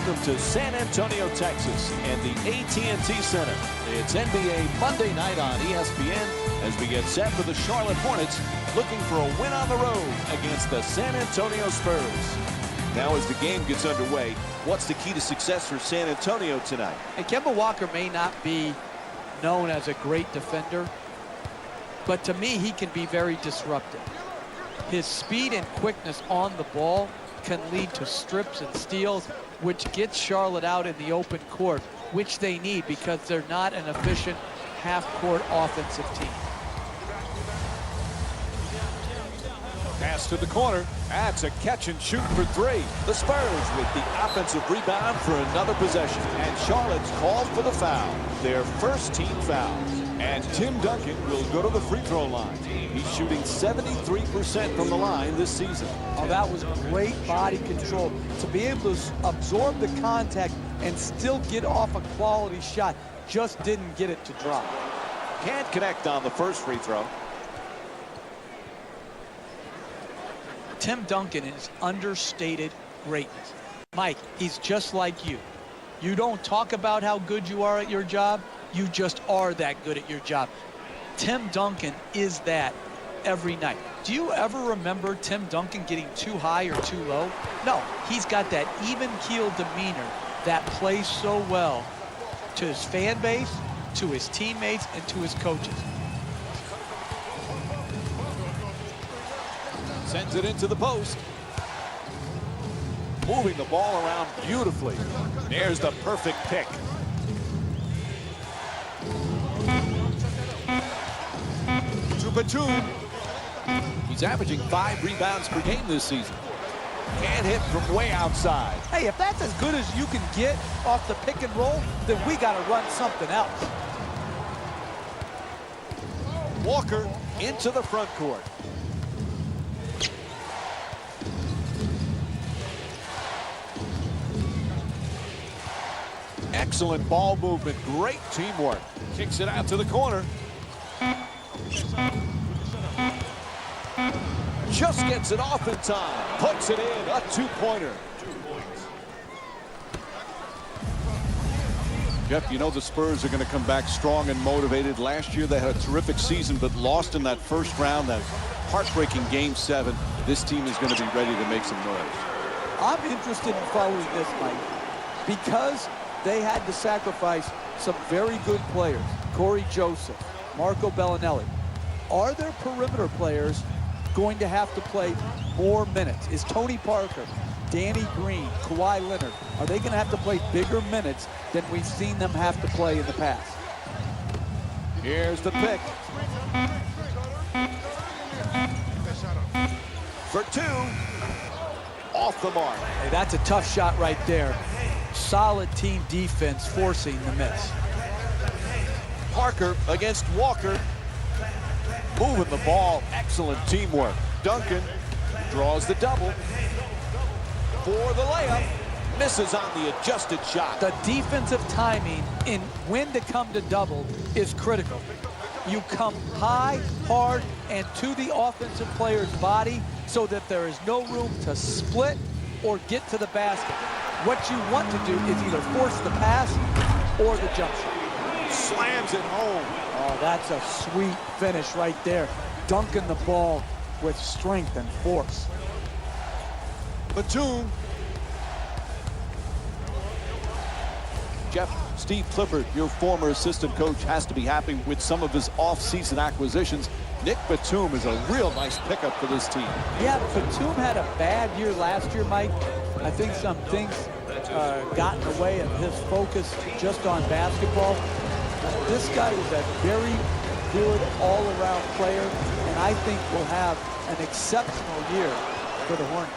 Welcome to San Antonio, Texas, and the AT&T Center. It's NBA Monday night on ESPN as we get set for the Charlotte Hornets looking for a win on the road against the San Antonio Spurs. Now as the game gets underway, what's the key to success for San Antonio tonight? And Kemba Walker may not be known as a great defender, but to me, he can be very disruptive. His speed and quickness on the ball can lead to strips and steals, which gets Charlotte out in the open court, which they need because they're not an efficient half-court offensive team. Pass to the corner. That's a catch and shoot for three. The Spurs with the offensive rebound for another possession. And Charlotte's called for the foul. Their first team foul. And Tim Duncan will go to the free throw line. He's shooting 73% from the line this season. Oh, that was great body control. To be able to absorb the contact and still get off a quality shot. Just didn't get it to drop. Can't connect on the first free throw. Tim Duncan is understated greatness. Mike, he's just like you. You don't talk about how good you are at your job. You just are that good at your job. Tim Duncan is that every night. Do you ever remember Tim Duncan getting too high or too low? No, he's got that even-keeled demeanor that plays so well to his fan base, to his teammates, and to his coaches. Sends it into the post. Moving the ball around beautifully. There's the perfect pick. To Batum. He's averaging 5 rebounds per game this season. Can't hit from way outside. Hey, if that's as good as you can get off the pick and roll, then we got to run something else. Walker into the front court. Excellent ball movement, great teamwork. Kicks it out to the corner. Just gets it off in time. Puts it in, a two-pointer. Jeff, you know the Spurs are going to come back strong and motivated. Last year they had a terrific season, but lost in that first round, that heartbreaking Game 7. This team is going to be ready to make some noise. I'm interested in following this, Mike, because they had to sacrifice some very good players. Corey Joseph, Marco Bellinelli. Are their perimeter players going to have to play more minutes? Is Tony Parker, Danny Green, Kawhi Leonard, are they going to have to play bigger minutes than we've seen them have to play in the past? Here's the pick. For two. Off the mark. Hey, that's a tough shot right there. Solid team defense forcing the miss. Parker against Walker. Moving the ball. Excellent teamwork. Duncan draws the double. For the layup. Misses on the adjusted shot. The defensive timing in when to come to double is critical. You come high, hard, and to the offensive player's body so that there is no room to split or get to the basket. What you want to do is either force the pass or the jump shot. Slams it home. Oh, that's a sweet finish right there. Dunking the ball with strength and force. Batum. Jeff, Steve Clifford, your former assistant coach, has to be happy with some of his off-season acquisitions. Nick Batum is a real nice pickup for this team. Yeah, Batum had a bad year last year, Mike. I think some things got in the way of his focus just on basketball. This guy is a very good all-around player, and I think will have an exceptional year for the Hornets.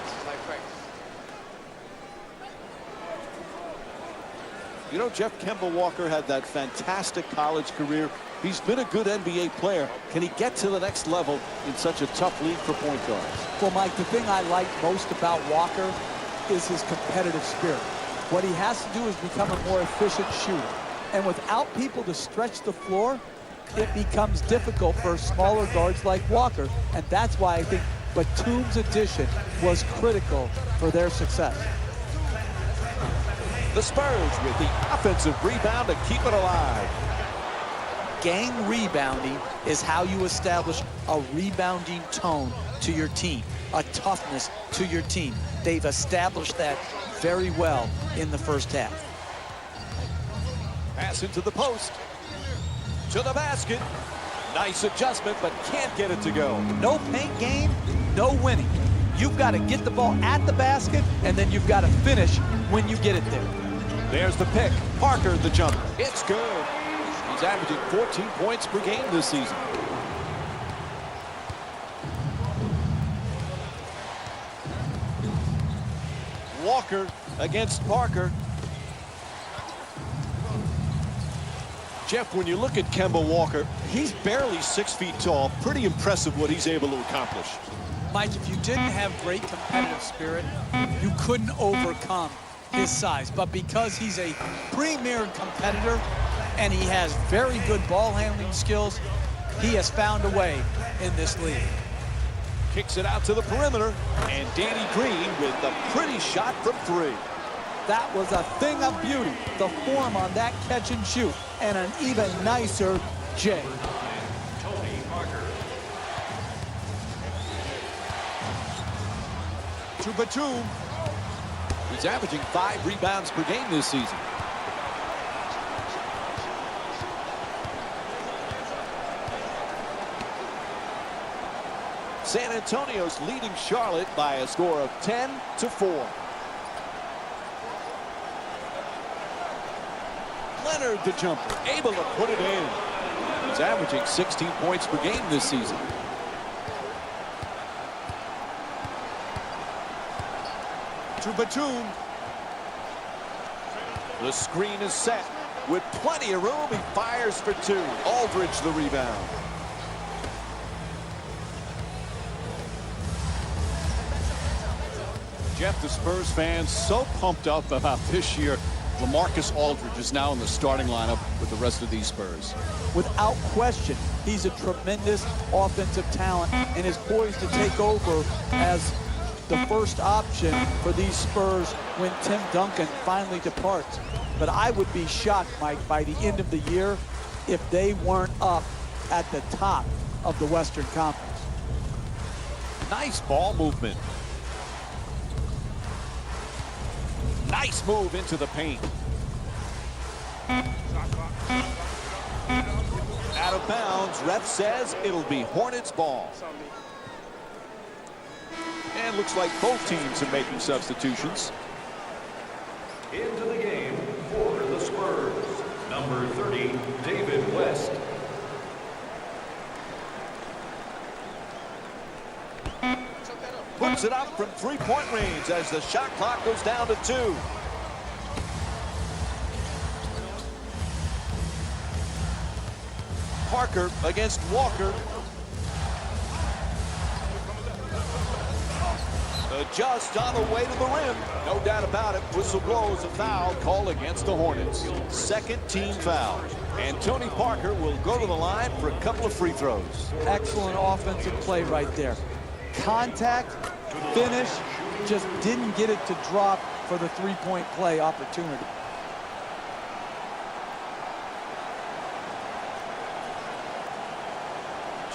You know, Jeff, Kemba Walker had that fantastic college career. He's been a good NBA player. Can he get to the next level in such a tough league for point guards? Well, Mike, the thing I like most about Walker is his competitive spirit. What he has to do is become a more efficient shooter. And without people to stretch the floor, it becomes difficult for smaller guards like Walker. And that's why I think Batum's addition was critical for their success. The Spurs with the offensive rebound to keep it alive. Gang rebounding is how you establish a rebounding tone to your team, a toughness to your team. They've established that very well in the first half. Pass into the post. To the basket. Nice adjustment, but can't get it to go. No paint game, no winning. You've got to get the ball at the basket, and then you've got to finish when you get it there. There's the pick. Parker, the jumper. It's good. He's averaging 14 points per game this season. Walker against Parker. Jeff, when you look at Kemba Walker, he's barely 6 feet tall. Pretty impressive what he's able to accomplish. Mike, if you didn't have great competitive spirit, you couldn't overcome his size. But because he's a premier competitor and he has very good ball handling skills, he has found a way in this league. Kicks it out to the perimeter, and Danny Green with the pretty shot from 3. That was a thing of beauty. The form on that catch and shoot, and an even nicer J. To Batum. He's averaging 5 rebounds per game this season. San Antonio's leading Charlotte by a score of 10-4. Leonard, the jumper, able to put it in. He's averaging 16 points per game this season. To Batum. The screen is set. With plenty of room, he fires for 2. Aldridge the rebound. Jeff, the Spurs fans so pumped up about this year. LaMarcus Aldridge is now in the starting lineup with the rest of these Spurs. Without question, he's a tremendous offensive talent and is poised to take over as the first option for these Spurs when Tim Duncan finally departs. But I would be shocked, Mike, by the end of the year if they weren't up at the top of the Western Conference. Nice ball movement. Nice move into the paint. Out of bounds. Ref says it'll be Hornets ball. And looks like both teams are making substitutions. Into the game for the Spurs, number 30, David West. Puts it up from 3-point range as the shot clock goes down to 2. Parker against Walker. Just on the way to the rim. No doubt about it. Whistle blows, a foul call against the Hornets. Second team foul. And Tony Parker will go to the line for a couple of free throws. Excellent offensive play right there. Contact, finish, just didn't get it to drop for the three-point play opportunity.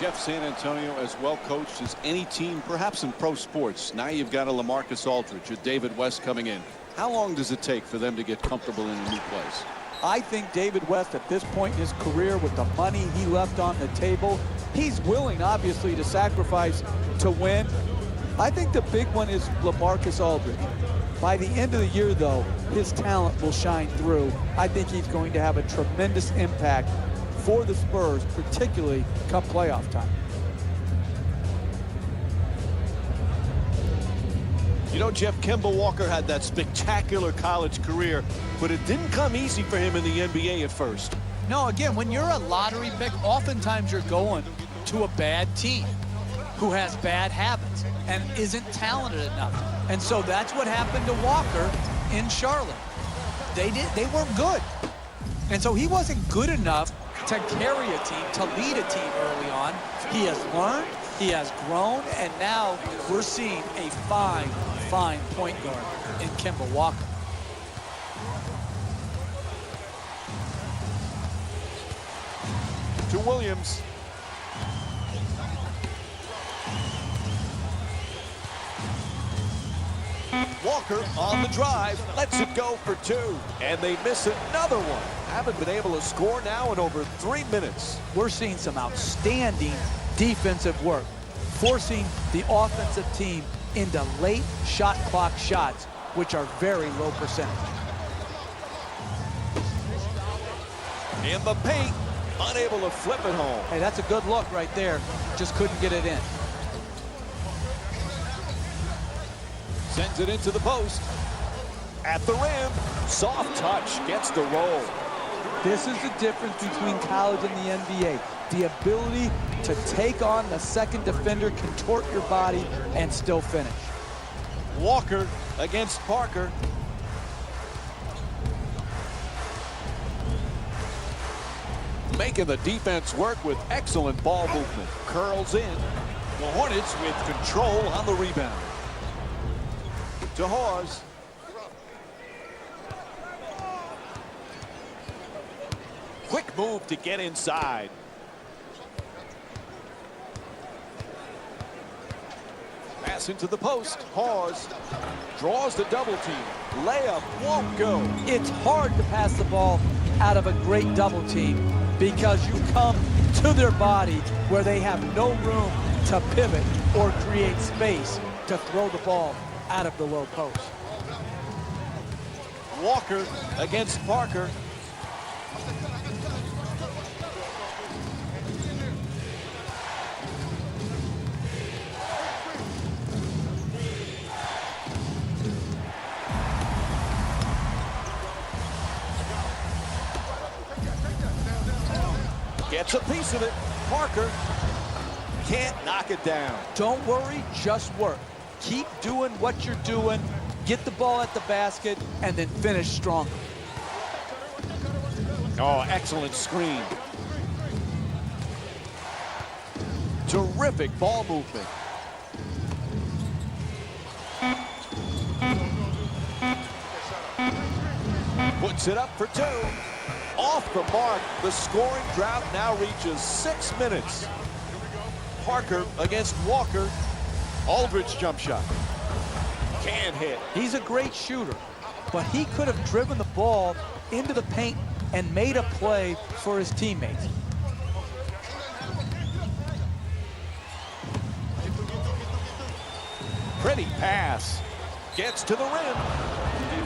Jeff, San Antonio as well coached as any team, perhaps in pro sports. Now you've got a LaMarcus Aldridge, a David West coming in. How long does it take for them to get comfortable in a new place? I think David West, at this point in his career, with the money he left on the table, he's willing, obviously, to sacrifice to win. I think the big one is LaMarcus Aldridge. By the end of the year, though, his talent will shine through. I think he's going to have a tremendous impact for the Spurs, particularly come playoff time. You know, Jeff, Kemba Walker had that spectacular college career, but it didn't come easy for him in the NBA at first. No, again, when you're a lottery pick, oftentimes you're going to a bad team who has bad habits and isn't talented enough. And so that's what happened to Walker in Charlotte. They weren't good. And so he wasn't good enough to carry a team, to lead a team early on. He has learned, he has grown, and now we're seeing a fine point guard in Kemba Walker. to Williams. Walker on the drive, lets it go for two, and they miss another one. Haven't been able to score now in over 3 minutes. We're seeing some outstanding defensive work, forcing the offensive team into late shot clock shots, which are very low percentage. In the paint, unable to flip it home. Hey, that's a good look right there. Just couldn't get it in. Sends it into the post. At the rim, soft touch, gets the roll. This is the difference between college and the NBA. The ability to take on the second defender, contort your body, and still finish. Walker against Parker. Making the defense work with excellent ball movement. Curls in. The Hornets with control on the rebound. To Hawes. Quick move to get inside. Pass into the post. Hawes draws the double team. Layup won't go. It's hard to pass the ball out of a great double team because you come to their body where they have no room to pivot or create space to throw the ball out of the low post. Walker against Parker. Gets a piece of it. Parker can't knock it down. Don't worry, just work. Keep doing what you're doing, get the ball at the basket, and then finish strong. Oh, excellent screen. Terrific ball movement. Puts it up for two. Off the mark, the scoring drought now reaches 6 minutes. Parker against Walker. Aldridge jump shot. Can't hit. He's a great shooter, but he could have driven the ball into the paint and made a play for his teammates. Pretty pass. Gets to the rim.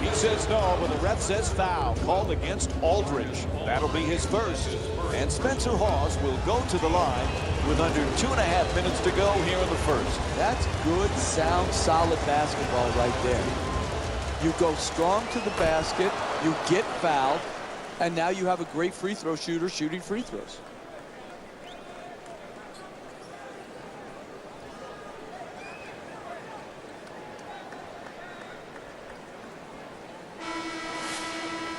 He says no, but the ref says foul. Called against Aldridge. That'll be his first. And Spencer Hawes will go to the line with under 2.5 minutes to go here in the first. That's good, sound, solid basketball right there. You go strong to the basket, you get fouled, and now you have a great free throw shooter shooting free throws.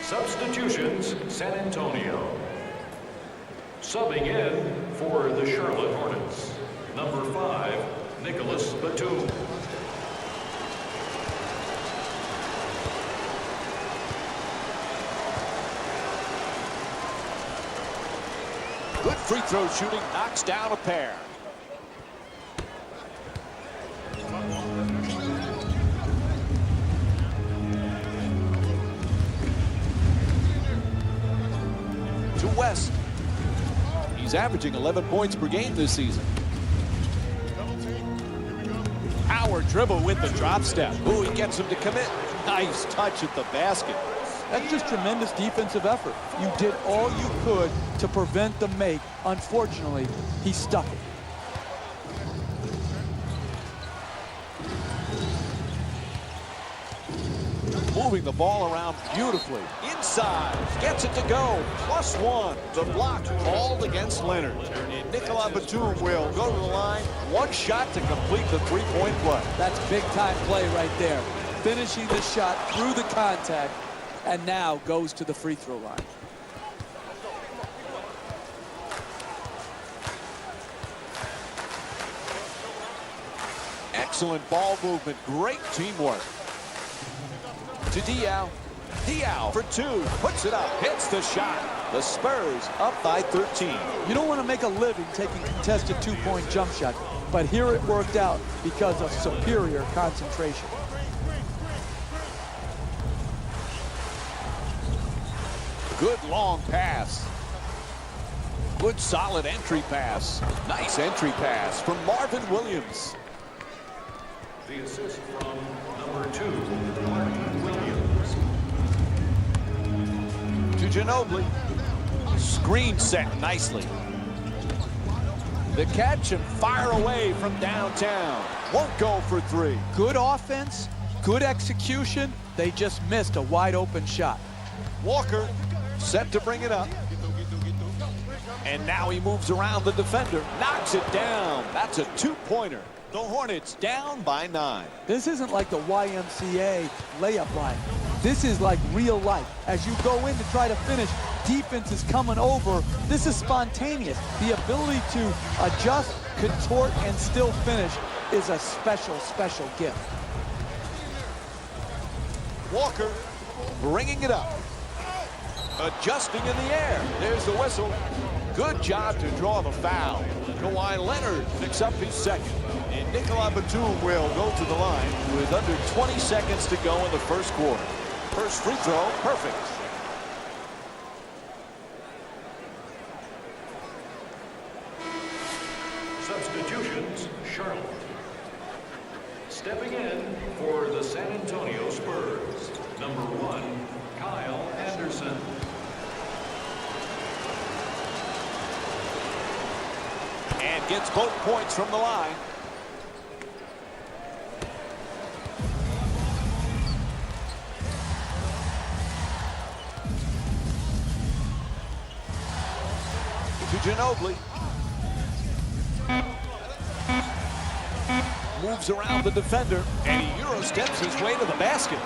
Substitutions, San Antonio. Subbing in for the Charlotte Hornets, number 5, Nicholas Batum. Good free throw shooting, knocks down a pair. To West. He's averaging 11 points per game this season. Power dribble with the drop step. Ooh, he gets him to commit. Nice touch at the basket. That's just tremendous defensive effort. You did all you could to prevent the make. Unfortunately, he stuck it. Moving the ball around beautifully. Inside, gets it to go. +1. The block called against Leonard. And Nicolas Batum will go to the line. One shot to complete the three-point play. That's big-time play right there. Finishing the shot through the contact, and now goes to the free throw line. Excellent ball movement. Great teamwork. To Diaw. Diaw for two. Puts it up. Hits the shot. The Spurs up by 13. You don't want to make a living taking contested two-point jump shots, but here it worked out because of superior concentration. Good long pass. Good solid entry pass. Nice entry pass from Marvin Williams. The assist from number 2, Marvin Williams. To Ginobili. Screen set nicely. The catch and fire away from downtown. Won't go for three. Good offense, good execution. They just missed a wide open shot. Walker set to bring it up. And now he moves around the defender. Knocks it down. That's a two-pointer. The Hornets down by 9. This isn't like the YMCA layup line. This is like real life. As you go in to try to finish, defense is coming over. This is spontaneous. The ability to adjust, contort, and still finish is a special, special gift. Walker bringing it up. Adjusting in the air. There's the whistle. Good job to draw the foul. Kawhi Leonard picks up his second. And Nicolas Batum will go to the line with under 20 seconds to go in the first quarter. First free throw, perfect. Substitutions, Charlotte. Stepping in for the San Antonio Spurs, number 1, Kyle Anderson. And gets both points from the line. To Ginobili. Moves around the defender, and he Euro steps his way to the basket.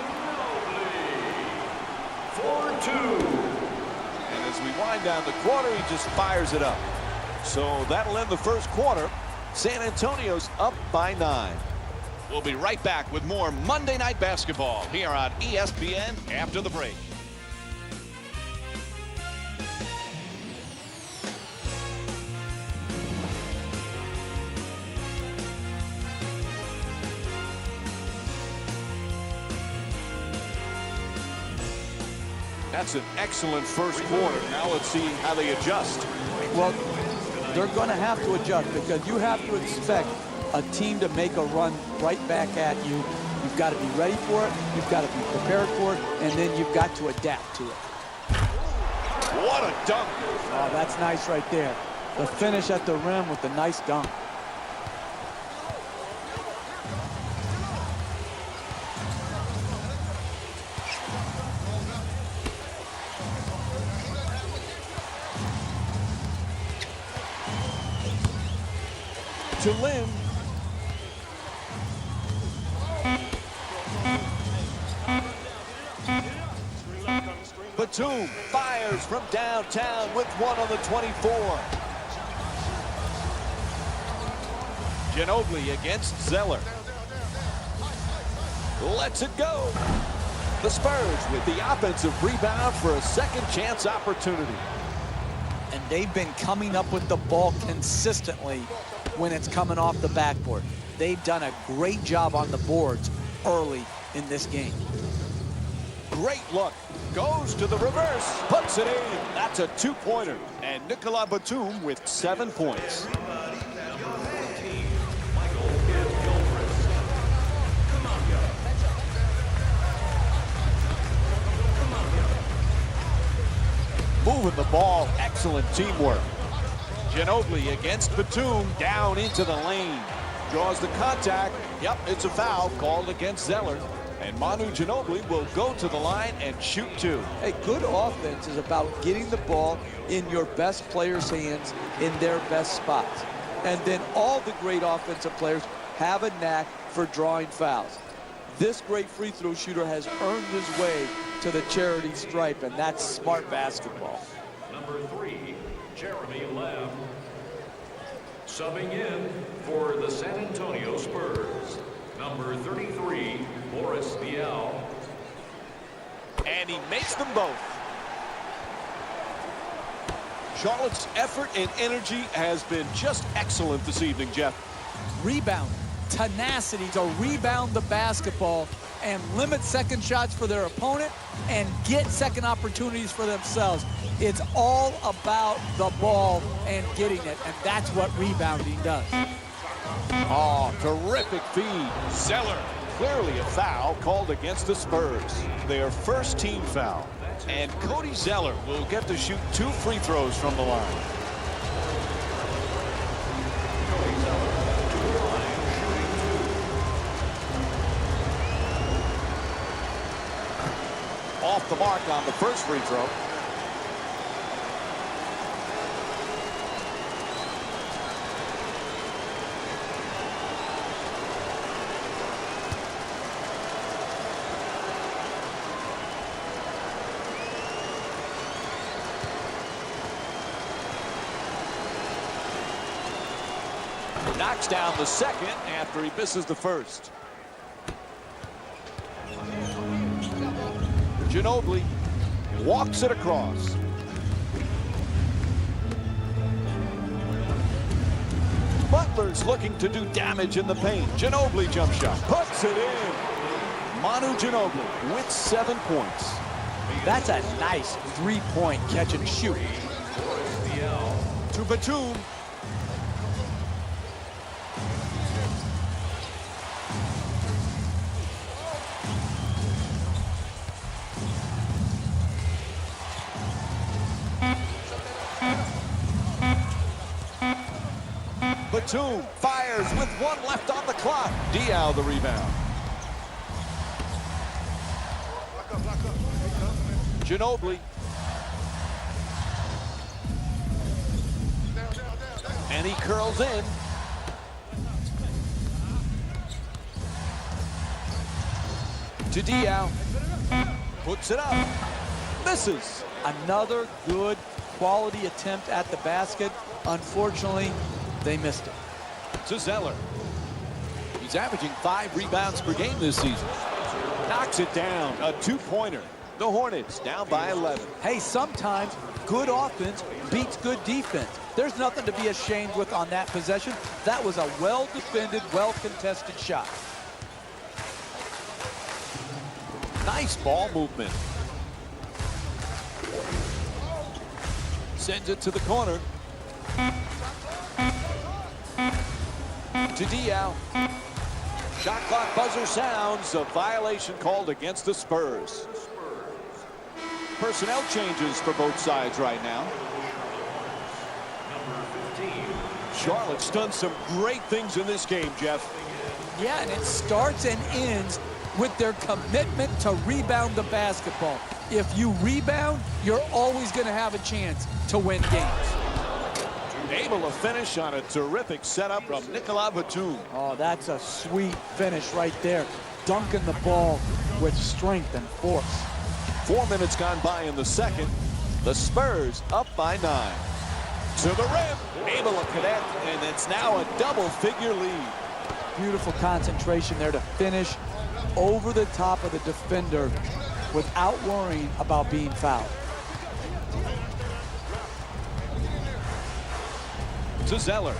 4-2. And as we wind down the quarter, he just fires it up. So that'll end the first quarter. San Antonio's up by 9. We'll be right back with more Monday Night Basketball here on ESPN after the break. That's an excellent first quarter. Now let's see how they adjust. Well, they're going to have to adjust because you have to expect a team to make a run right back at you. You've got to be ready for it. You've got to be prepared for it. And then you've got to adapt to it. What a dunk. Oh, that's nice right there. The finish at the rim with the nice dunk. To Lynn. Batum fires from downtown with one on the 24. Ginobili against Zeller. Lets it go. The Spurs with the offensive rebound for a second chance opportunity. And they've been coming up with the ball consistently when it's coming off the backboard. They've done a great job on the boards early in this game. Great look. Goes to the reverse. Puts it in. That's a two-pointer. And Nicolas Batum with 7 points. Moving the ball. Excellent teamwork. Ginobili against Batum, down into the lane. Draws the contact. Yep, it's a foul called against Zeller. And Manu Ginobili will go to the line and shoot 2. Hey, good offense is about getting the ball in your best players' hands in their best spots. And then all the great offensive players have a knack for drawing fouls. This great free throw shooter has earned his way to the charity stripe, and that's smart basketball. Number 3, Jeremy Lamb. Subbing in for the San Antonio Spurs, number 33, Boris Diaw. And he makes them both. Charlotte's effort and energy has been just excellent this evening, Jeff. Rebound, tenacity to rebound the basketball and limit second shots for their opponent and get second opportunities for themselves. It's all about the ball and getting it, and that's what rebounding does. Oh, terrific feed. Zeller. Clearly a foul called against the Spurs. Their first team foul. And Cody Zeller will get to shoot 2 free throws from the line. Off the mark on the first free throw. Knocks down the second after he misses the first. Ginobili walks it across. Butler's looking to do damage in the paint. Ginobili jump shot. Puts it in. Manu Ginobili with 7 points. That's a nice three-point catch and shoot. To Batum. Batum fires with 1 left on the clock. Diaw the rebound. Ginobili. And he curls in. To Diaw. Puts it up. Misses. Another good quality attempt at the basket. Unfortunately, they missed it. To Zeller. He's averaging 5 rebounds per game this season. Knocks it down. A 2-pointer. The Hornets down by 11. Hey, sometimes good offense beats good defense. There's nothing to be ashamed with on that possession. That was a well-defended, well-contested shot. Nice ball movement. Sends it to the corner. To Diaw. Shot clock buzzer sounds. A violation called against the Spurs. Personnel changes for both sides right now. Charlotte's done some great things in this game, Jeff. Yeah, and it starts and ends with their commitment to rebound the basketball. If you rebound, you're always going to have a chance to win games. Able to finish on a terrific setup from Nicolas Batum. Oh, that's a sweet finish right there. Dunking the ball with strength and force. 4 minutes gone by in the second. The Spurs up by 9. To the rim. Able to connect, and it's now a double-figure lead. Beautiful concentration there to finish over the top of the defender without worrying about being fouled. To Zeller.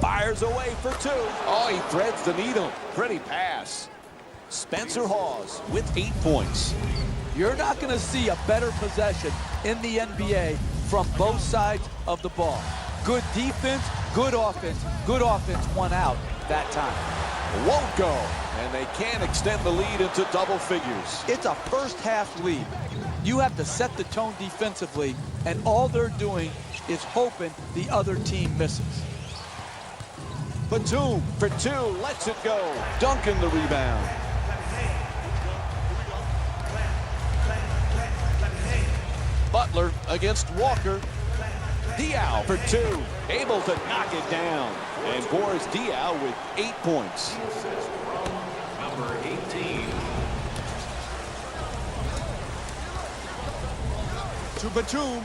Fires away for 2. Oh, he threads the needle. Pretty pass. Spencer Hawes with 8 points. You're not going to see a better possession in the NBA from both sides of the ball. Good defense, good offense won out that time. Won't go, and they can't extend the lead into double figures. It's a first half lead. You have to set the tone defensively, and all they're doing is hoping the other team misses. Batum for 2, lets it go. Duncan the rebound. Butler against Walker. Diaw for 2, able to knock it down. And Boris Diaw with 8 points. Number 18. To Batum.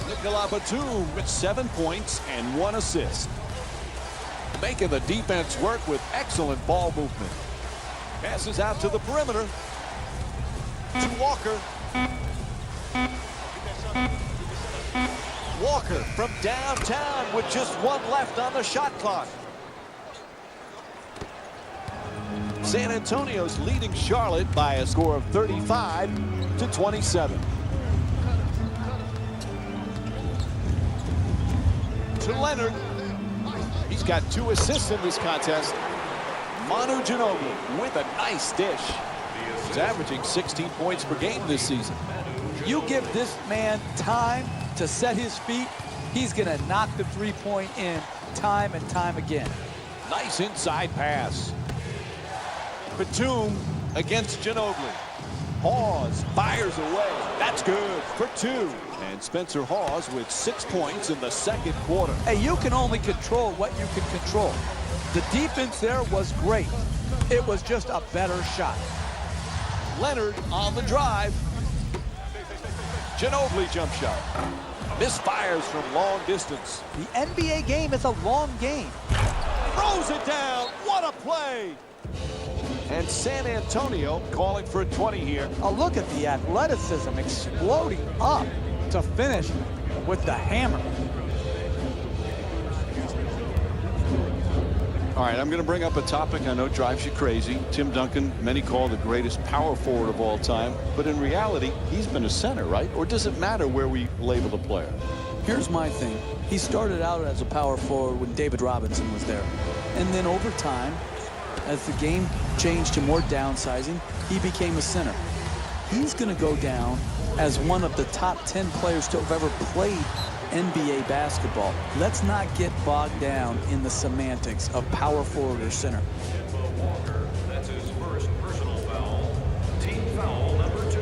Nicolas Batum with 7 points and 1 assist. Making the defense work with excellent ball movement. Passes out to the perimeter. To Walker. Walker from downtown with just one left on the shot clock. San Antonio's leading Charlotte by a score of 35-27. To Leonard. He's got 2 assists in this contest. Manu Ginobili with a nice dish. He's averaging 16 points per game this season. You give this man time to set his feet, he's going to knock the three-point in time and time again. Nice inside pass. Batum against Ginobili. Hawes fires away. That's good for 2. And Spencer Hawes with 6 points in the second quarter. Hey, you can only control what you can control. The defense there was great. It was just a better shot. Leonard on the drive. Ginobili jump shot. Misfires from long distance. The NBA game is a long game. Throws it down. What a play. And San Antonio calling for a 20 here. A look at the athleticism exploding up to finish with the hammer. All right, I'm going to bring up a topic I know drives you crazy. Tim Duncan, many call the greatest power forward of all time. But in reality, he's been a center, right? Or does it matter where we label the player? Here's my thing. He started out as a power forward when David Robinson was there. And then over time, as the game changed to more downsizing, he became a center. He's going to go down as one of the top 10 players to have ever played NBA basketball. Let's not get bogged down in the semantics of power forward or center. Walker, that's his first personal foul. Team foul number 2.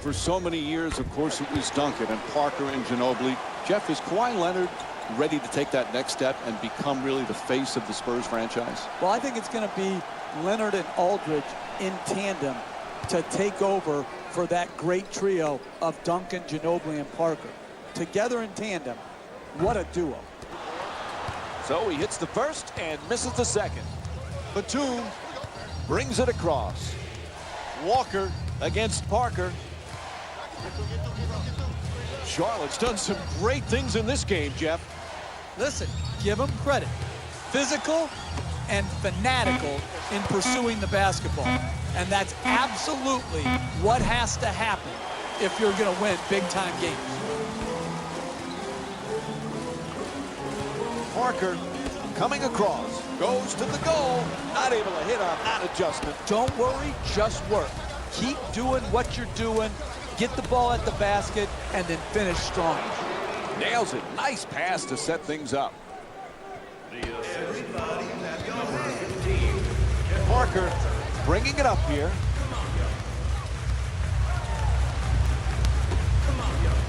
For so many years, of course, it was Duncan and Parker and Ginobili. Jeff, is Kawhi Leonard ready to take that next step and become really the face of the Spurs franchise? Well, I think it's going to be Leonard and Aldridge in tandem to take over for that great trio of Duncan, Ginobili, and Parker. Together in tandem, what a duo. So he hits the first and misses the second. Batum brings it across. Walker against Parker. Charlotte's done some great things in this game, Jeff. Listen, give them credit. Physical and fanatical in pursuing the basketball. And that's absolutely what has to happen if you're going to win big-time games. Parker coming across, goes to the goal, not able to hit on that adjustment. Don't worry, just work. Keep doing what you're doing, get the ball at the basket, and then finish strong. Nails it. Nice pass to set things up. Parker bringing it up here.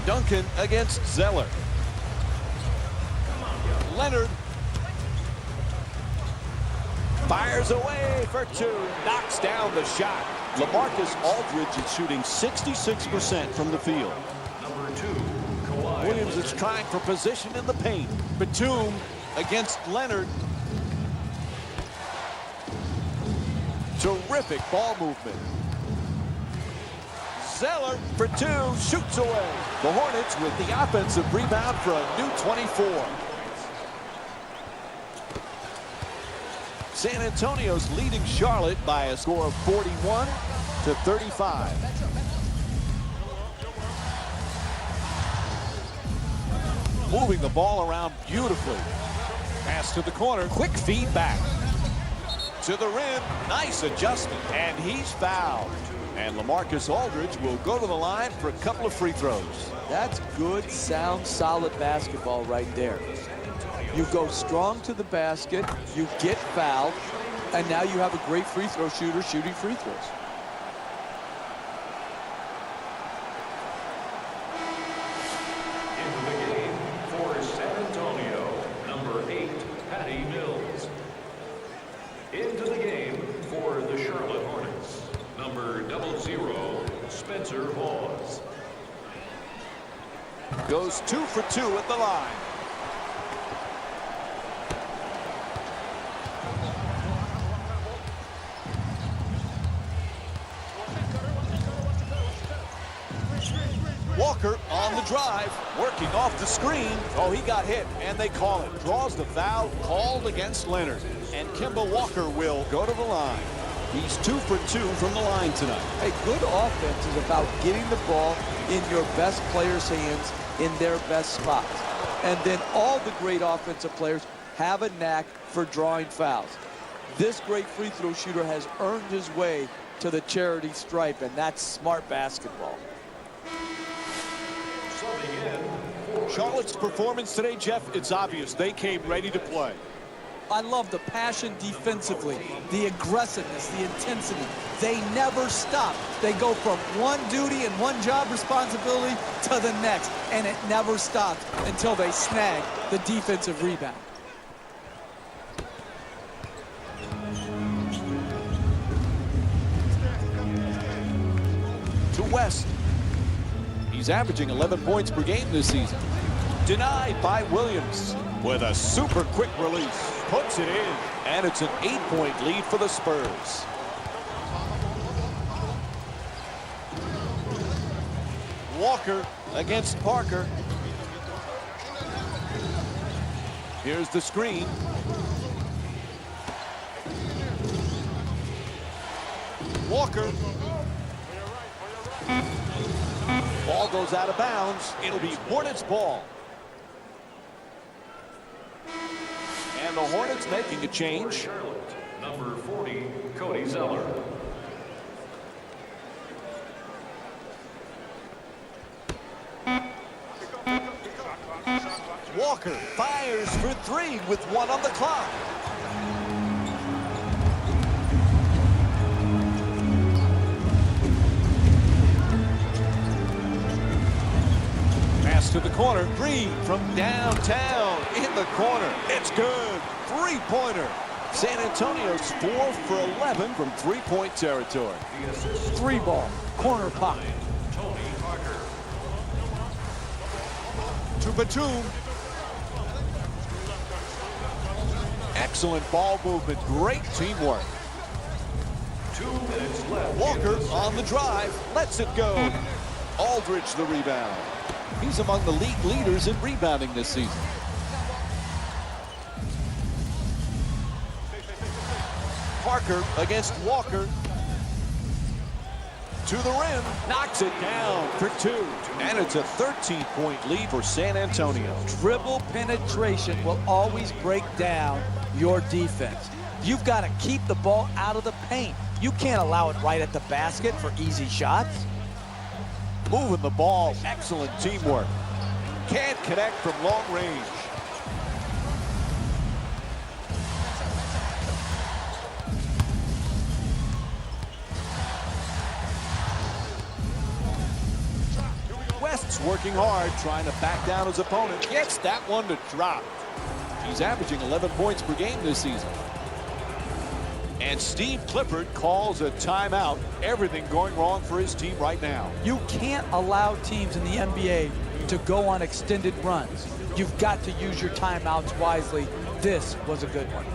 Duncan against Zeller. Leonard fires away for 2. Knocks down the shot. LaMarcus Aldridge is shooting 66% from the field. Number 2, Kawhi. Williams is trying for position in the paint. Batum against Leonard. Terrific ball movement. Zeller for 2, shoots away. The Hornets with the offensive rebound for a new 24. San Antonio's leading Charlotte by a score of 41-35. Moving the ball around beautifully. Pass to the corner, quick feed back. To the rim, nice adjustment, and he's fouled. And LaMarcus Aldridge will go to the line for a couple of free throws. That's good, sound, solid basketball right there. You go strong to the basket, you get fouled, and now you have a great free throw shooter shooting free throws. Into the game for San Antonio, number 8, Patty Mills. Into the game for the Charlotte Hornets, number 00, Spencer Hawes. Goes 2 for 2 at the line. Walker on the drive, working off the screen. Oh, he got hit, and they call it. Draws the foul called against Leonard. And Kemba Walker will go to the line. He's 2 for 2 from the line tonight. Hey, good offense is about getting the ball in your best players' hands in their best spots. And then all the great offensive players have a knack for drawing fouls. This great free throw shooter has earned his way to the charity stripe, and that's smart basketball. Charlotte's performance today, Jeff, it's obvious. They came ready to play. I love the passion defensively, the aggressiveness, the intensity. They never stop. They go from one duty and one job responsibility to the next, and it never stops until they snag the defensive rebound. To West. He's averaging 11 points per game this season. Denied by Williams with a super quick release. Puts it in, and it's an 8-point lead for the Spurs. Walker against Parker. Here's the screen. Walker. Ball goes out of bounds. It'll be Hornets ball. And the Hornets making a change. Number 40, Cody Zeller. Walker fires for 3 with 1 on the clock. Pass to the corner. Green from downtown in the corner. It's good. 3-pointer. San Antonio's 4 for 11 from 3-point territory. 3-ball, corner pocket. Tony Parker. To Batum. Excellent ball movement. Great teamwork. 2 minutes left. Walker on the drive. Lets it go. Aldridge the rebound. He's among the league leaders in rebounding this season. Parker against Walker. To the rim. Knocks it down for 2. And it's a 13-point lead for San Antonio. Dribble penetration will always break down your defense. You've got to keep the ball out of the paint. You can't allow it right at the basket for easy shots. Moving the ball. Excellent teamwork. Can't connect from long range. West's working hard, trying to back down his opponent. Gets that one to drop. He's averaging 11 points per game this season. And Steve Clifford calls a timeout. Everything going wrong for his team right now. You can't allow teams in the NBA to go on extended runs. You've got to use your timeouts wisely. This was a good one.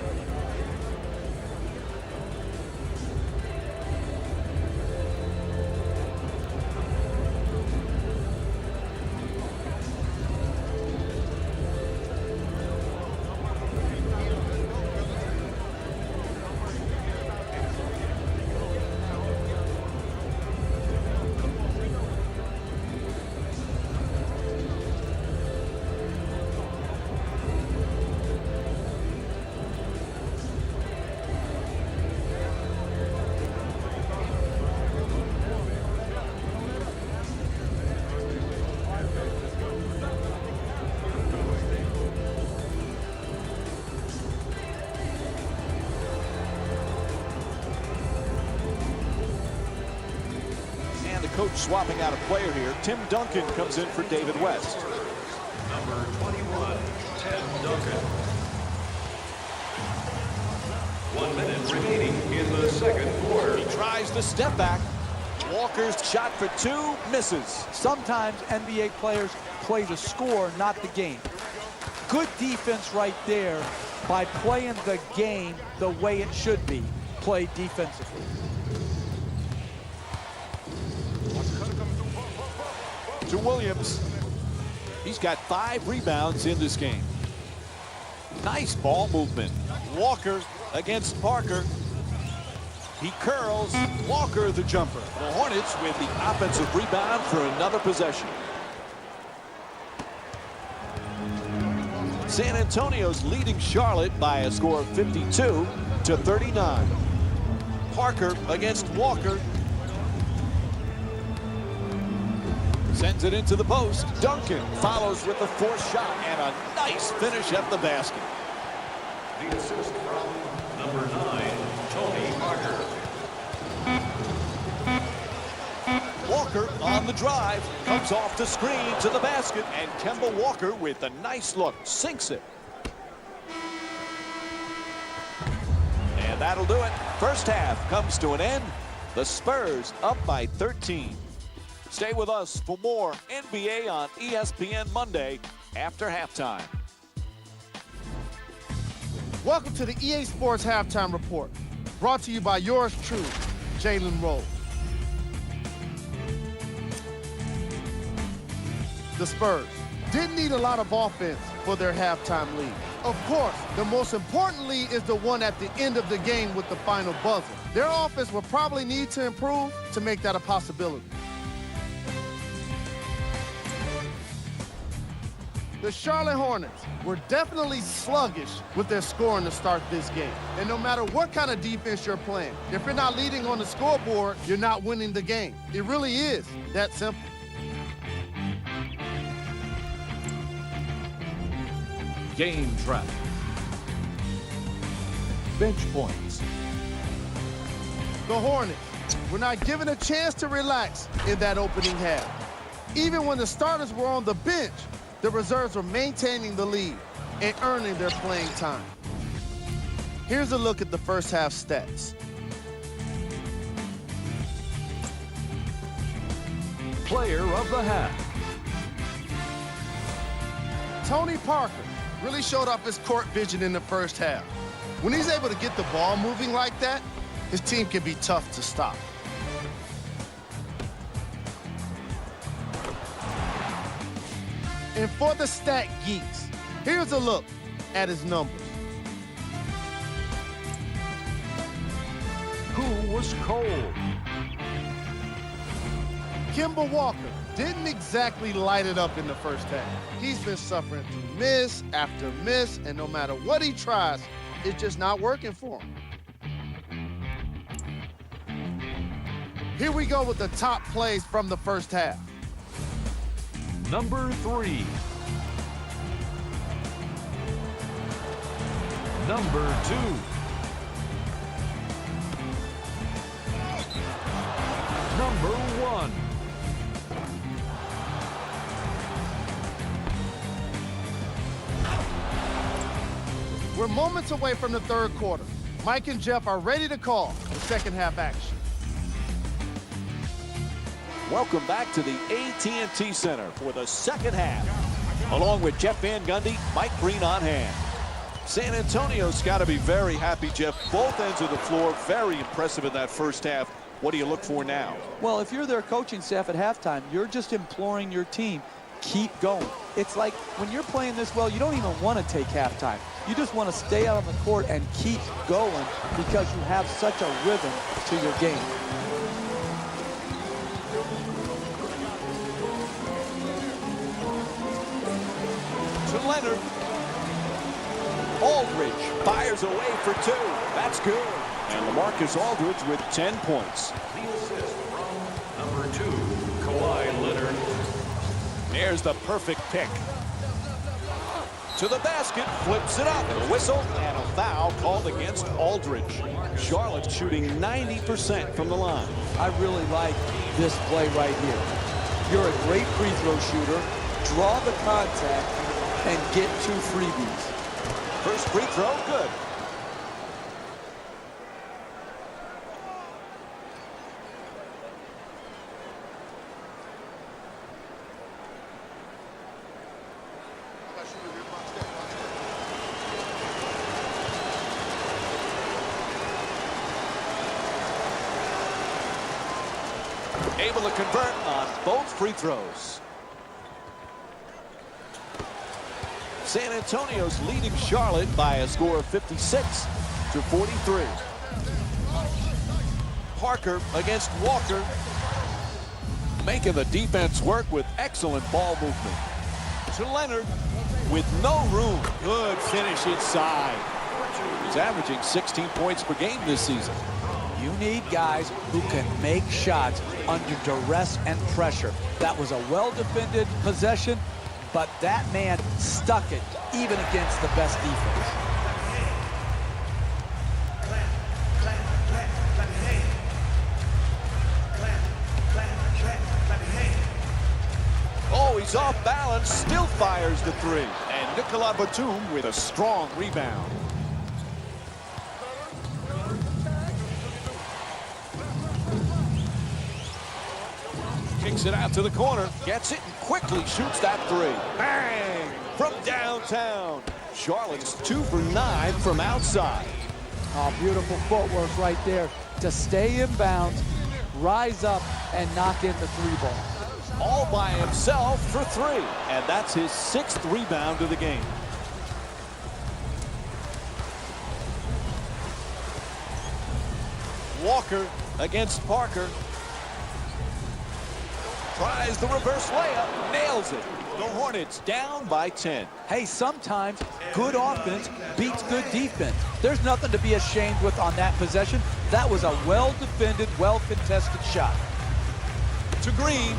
Coach swapping out a player here. Tim Duncan comes in for David West. Number 21, Tim Duncan. 1 minute remaining in the second quarter. He tries the step back. Walker's shot for 2 misses. Sometimes NBA players play the score, not the game. Good defense right there by playing the game the way it should be played defensively. To Williams. He's got 5 rebounds in this game. Nice ball movement. Walker against Parker. He curls. Walker the jumper. The Hornets with the offensive rebound for another possession. San Antonio's leading Charlotte by a score of 52-39. Parker against Walker. Sends it into the post. Duncan follows with the fourth shot and a nice finish at the basket. The assist from number 9, Tony Parker. Walker on the drive, comes off the screen to the basket, and Kemba Walker with a nice look, sinks it. And that'll do it. First half comes to an end. The Spurs up by 13. Stay with us for more NBA on ESPN Monday after halftime. Welcome to the EA Sports Halftime Report, brought to you by yours truly, Jalen Rose. The Spurs didn't need a lot of offense for their halftime lead. Of course, the most important lead is the one at the end of the game with the final buzzer. Their offense will probably need to improve to make that a possibility. The Charlotte Hornets were definitely sluggish with their scoring to start this game. And no matter what kind of defense you're playing, if you're not leading on the scoreboard, you're not winning the game. It really is that simple. Game trap. Bench points. The Hornets were not given a chance to relax in that opening half. Even when the starters were on the bench, the reserves were maintaining the lead and earning their playing time. Here's a look at the first half stats. Player of the half. Tony Parker really showed off his court vision in the first half. When he's able to get the ball moving like that, his team can be tough to stop. And for the stat geeks, here's a look at his numbers. Who was cold? Kemba Walker didn't exactly light it up in the first half. He's been suffering through miss after miss, and no matter what he tries, it's just not working for him. Here we go with the top plays from the first half. Number 3. Number 2. Number 1. We're moments away from the third quarter. Mike and Jeff are ready to call the second half action. Welcome back to the AT&T Center for the second half. Along with Jeff Van Gundy, Mike Breen on hand. San Antonio's got to be very happy, Jeff. Both ends of the floor, very impressive in that first half. What do you look for now? Well, if you're their coaching staff at halftime, you're just imploring your team, keep going. It's like when you're playing this well, you don't even want to take halftime. You just want to stay out on the court and keep going because you have such a rhythm to your game. To Leonard. Aldridge fires away for 2. That's good. And LaMarcus Aldridge with 10 points. The assist from number 2, Kawhi Leonard. There's the perfect pick. To the basket, flips it up. A whistle and a foul called against Aldridge. Charlotte shooting 90% from the line. I really like this play right here. You're a great free throw shooter. Draw the contact and get 2 freebies. First free throw, good. Able to convert on both free throws. San Antonio's leading Charlotte by a score of 56-43. Parker against Walker, making the defense work with excellent ball movement. To Leonard with no room. Good finish inside. He's averaging 16 points per game this season. You need guys who can make shots under duress and pressure. That was a well-defended possession, but that man stuck it even against the best defense. Oh, he's off balance, still fires the three. And Nicolas Batum with a strong rebound. Kicks it out to the corner, gets it and quickly shoots that three. Bang! From downtown. Charlotte's 2 for 9 from outside. Oh, beautiful footwork right there to stay in bounds, rise up, and knock in the three ball. All by himself for 3. And that's his 6th rebound of the game. Walker against Parker. Tries the reverse layup, nails it. The Hornets down by 10. Hey, sometimes good offense beats good defense. There's nothing to be ashamed with on that possession. That was a well-defended, well-contested shot. To Green.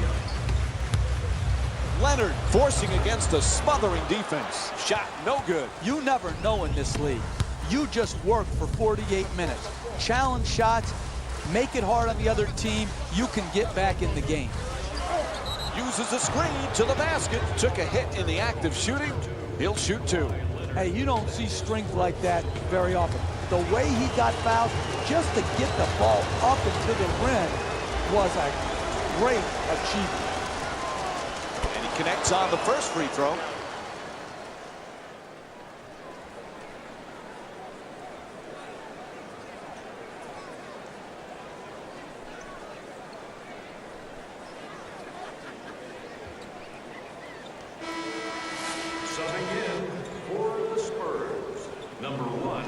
Leonard forcing against a smothering defense. Shot no good. You never know in this league. You just work for 48 minutes. Challenge shots, make it hard on the other team. You can get back in the game. Uses a screen to the basket. Took a hit in the act of shooting. He'll shoot 2. Hey, you don't see strength like that very often. The way he got fouled just to get the ball up into the rim was a great achievement. And he connects on the first free throw. Subbing in for the Spurs, number 1,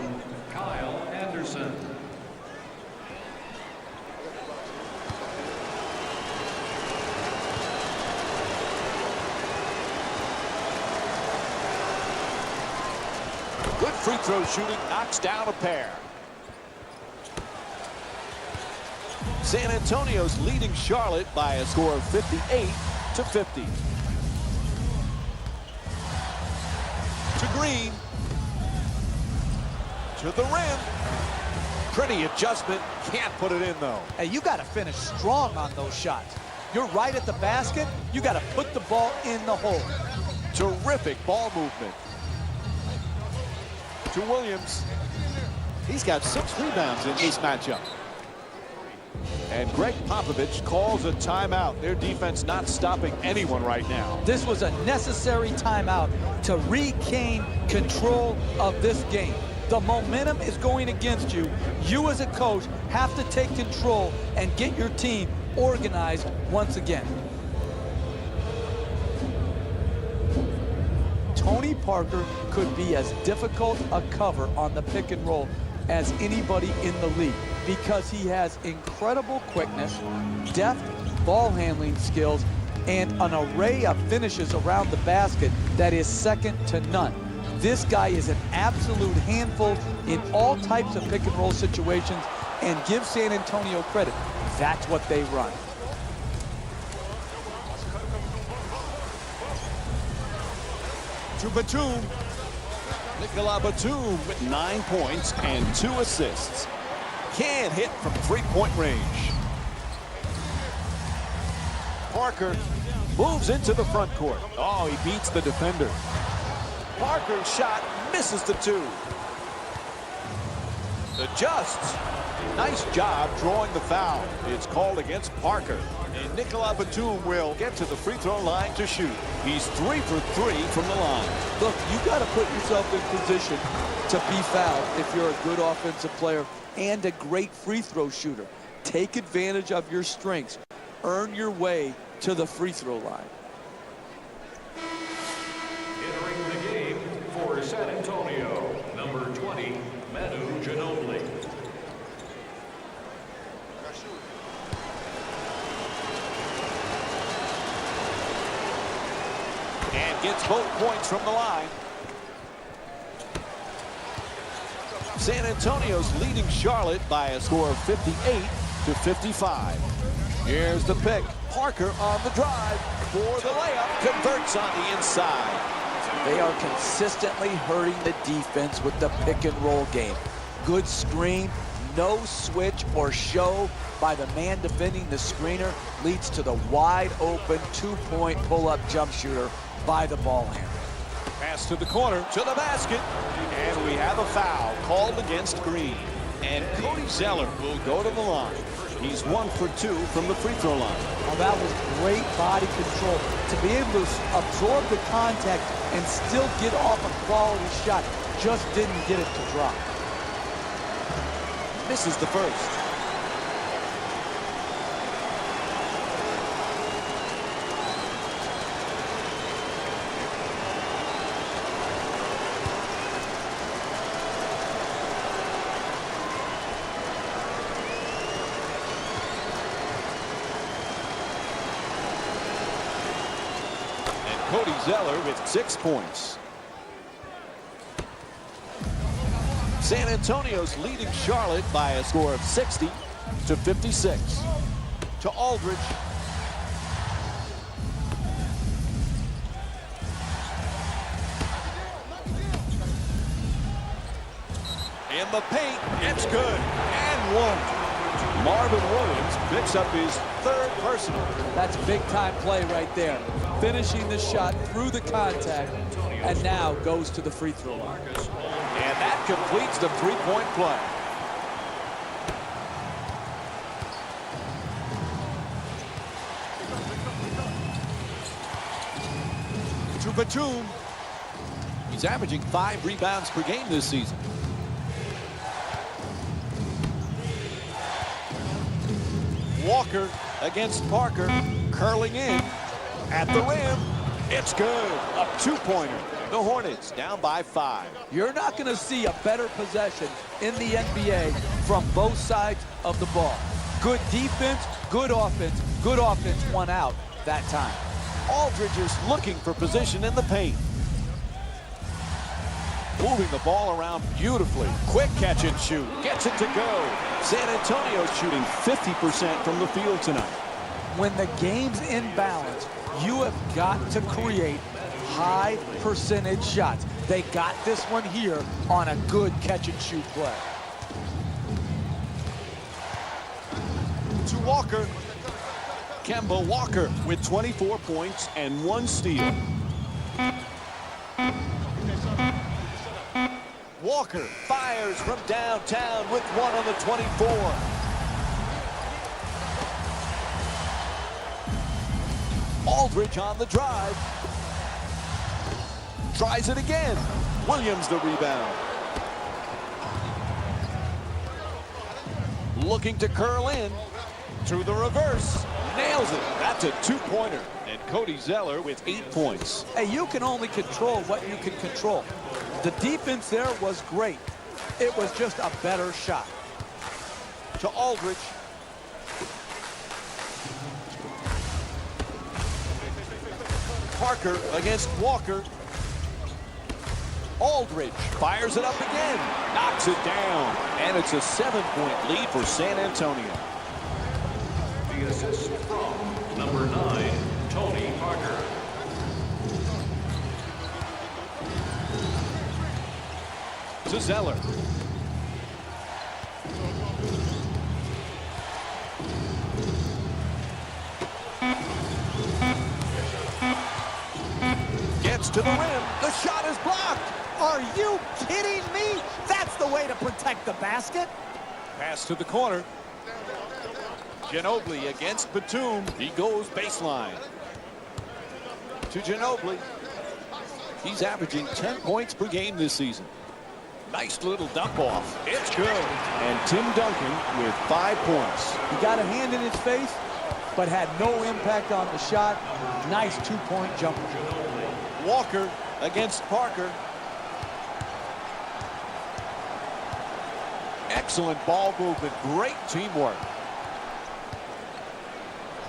Kyle Anderson. Good free throw shooting, knocks down a pair. San Antonio's leading Charlotte by a score of 58-50. To Green. To the rim. Pretty adjustment. Can't put it in, though. Hey, you got to finish strong on those shots. You're right at the basket. You got to put the ball in the hole. Terrific ball movement. To Williams. He's got 6 rebounds in this matchup. And Greg Popovich calls a timeout. Their defense not stopping anyone right now. This was a necessary timeout to regain control of this game. The momentum is going against you. You as a coach have to take control and get your team organized once again. Tony Parker could be as difficult a cover on the pick and roll as anybody in the league because he has incredible quickness, deft ball handling skills, and an array of finishes around the basket that is second to none. This guy is an absolute handful in all types of pick and roll situations, and give San Antonio credit. That's what they run. To Batum. Nicolas Batum with 9 points and 2 assists. Can't hit from 3-point range. Parker moves into the front court. Oh, he beats the defender. Parker's shot misses the 2. Adjusts. Nice job drawing the foul. It's called against Parker. And Nicolas Batum will get to the free throw line to shoot. He's 3 for 3 from the line. Look, you got to put yourself in position to be fouled if you're a good offensive player and a great free throw shooter. Take advantage of your strengths. Earn your way to the free throw line. Entering the game San Antonio, number 20, Manu Ginobili. And gets both points from the line. San Antonio's leading Charlotte by a score of 58-55. Here's the pick. Parker on the drive for the layup. Converts on the inside. They are consistently hurting the defense with the pick and roll game. Good screen, no switch or show by the man defending the screener leads to the wide open two-point pull-up jump shooter by the ball handler. Pass to the corner, to the basket, and we have a foul called against Green. And Cody Zeller will go to the line. He's 1 for 2 from the free throw line. Well, that was great body control to be able to absorb the contact and still get off a quality shot. Just didn't get it to drop. Misses the first. Cody Zeller with 6 points. San Antonio's leading Charlotte by a score of 60-56. To Aldridge. In the paint, it's good. And one. Marvin Williams picks up his 3rd personal. That's big-time play right there. Finishing the shot through the contact, and now goes to the free throw line. And that completes the three-point play. To Batum. He's averaging 5 rebounds per game this season. Walker against Parker, curling in at the rim. It's good. A 2-pointer. The Hornets down by 5. You're not going to see a better possession in the NBA from both sides of the ball. Good defense, good offense won out that time. Aldridge is looking for position in the paint. Moving the ball around beautifully. Quick catch and shoot. Gets it to go. San Antonio's shooting 50% from the field tonight. When the game's in balance, you have got to create high percentage shots. They got this one here on a good catch and shoot play. To Walker. Kemba Walker with 24 points and 1 steal. Walker fires from downtown with 1 on the 24. Aldridge on the drive. Tries it again. Williams the rebound. Looking to curl in. To the reverse. Nails it. That's a 2-pointer. And Cody Zeller with 8 points. Hey, you can only control what you can control. The defense there was great. It was just a better shot. To Aldridge. Parker against Walker. Aldridge fires it up again. Knocks it down. And it's a 7-point lead for San Antonio. The assist from number 9, Tony Parker. To Zeller. Gets to the rim. The shot is blocked. Are you kidding me? That's the way to protect the basket. Pass to the corner. Ginobili against Batum. He goes baseline. To Ginobili. He's averaging 10 points per game this season. Nice little dump off. It's good. And Tim Duncan with 5 points. He got a hand in his face, but had no impact on the shot. Nice 2-point jumper. Walker against Parker. Excellent ball movement. Great teamwork.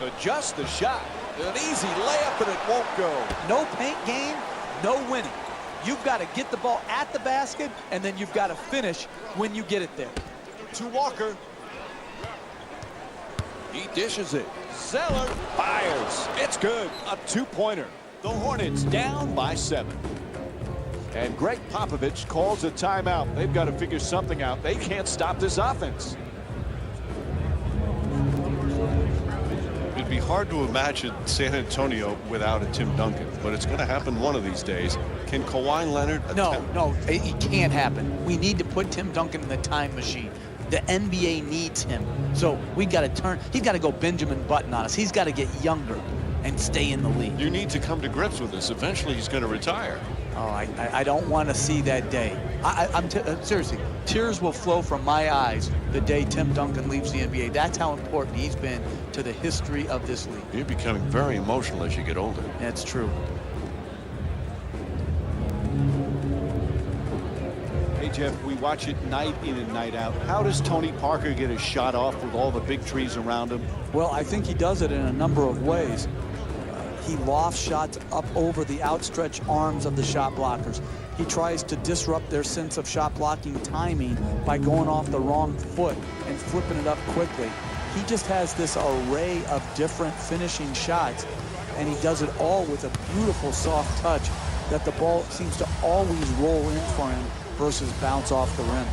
Adjust the shot. An easy layup, and it won't go. No paint game, no winning. You've got to get the ball at the basket, and then you've got to finish when you get it there. To Walker. He dishes it. Zeller fires. It's good. A two-pointer. The Hornets down by 7. And Greg Popovich calls a timeout. They've got to figure something out. They can't stop this offense. It'd be hard to imagine San Antonio without a Tim Duncan, but it's going to happen one of these days. Can Kawhi Leonard attempt? No, it can't happen. We need to put Tim Duncan in the time machine. The NBA needs him. So we got to turn. He's got to go Benjamin Button on us. He's got to get younger and stay in the league. You need to come to grips with this. Eventually, he's going to retire. Oh, I don't want to see that day. I'm seriously, tears will flow from my eyes the day Tim Duncan leaves the NBA. That's how important he's been to the history of this league. You're becoming very emotional as you get older. That's true. Hey, Jeff, we watch it night in and night out. How does Tony Parker get his shot off with all the big trees around him? Well, I think he does it in a number of ways. He lofts shots up over the outstretched arms of the shot blockers. He tries to disrupt their sense of shot blocking timing by going off the wrong foot and flipping it up quickly. He just has this array of different finishing shots, and he does it all with a beautiful soft touch that the ball seems to always roll in for him versus bounce off the rim.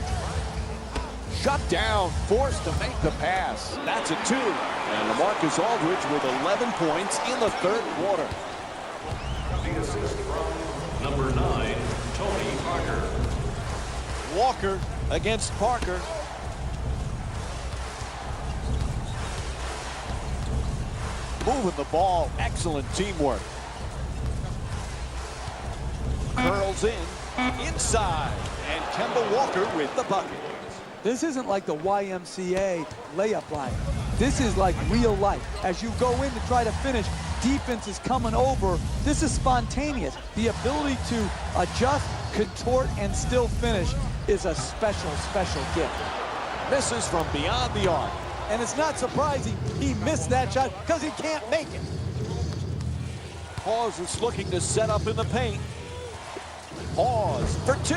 Shut down, forced to make the pass. That's a 2. And LaMarcus Aldridge with 11 points in the third quarter. The assist from number 9, Tony Parker. Walker against Parker. Moving the ball. Excellent teamwork. Curls in. Inside. And Kemba Walker with the bucket. This isn't like the YMCA layup line. This is like real life. As you go in to try to finish, defense is coming over. This is spontaneous. The ability to adjust, contort, and still finish is a special, special gift. Misses from beyond the arc. And it's not surprising he missed that shot because he can't make it. Hawes is looking to set up in the paint. Hawes for 2,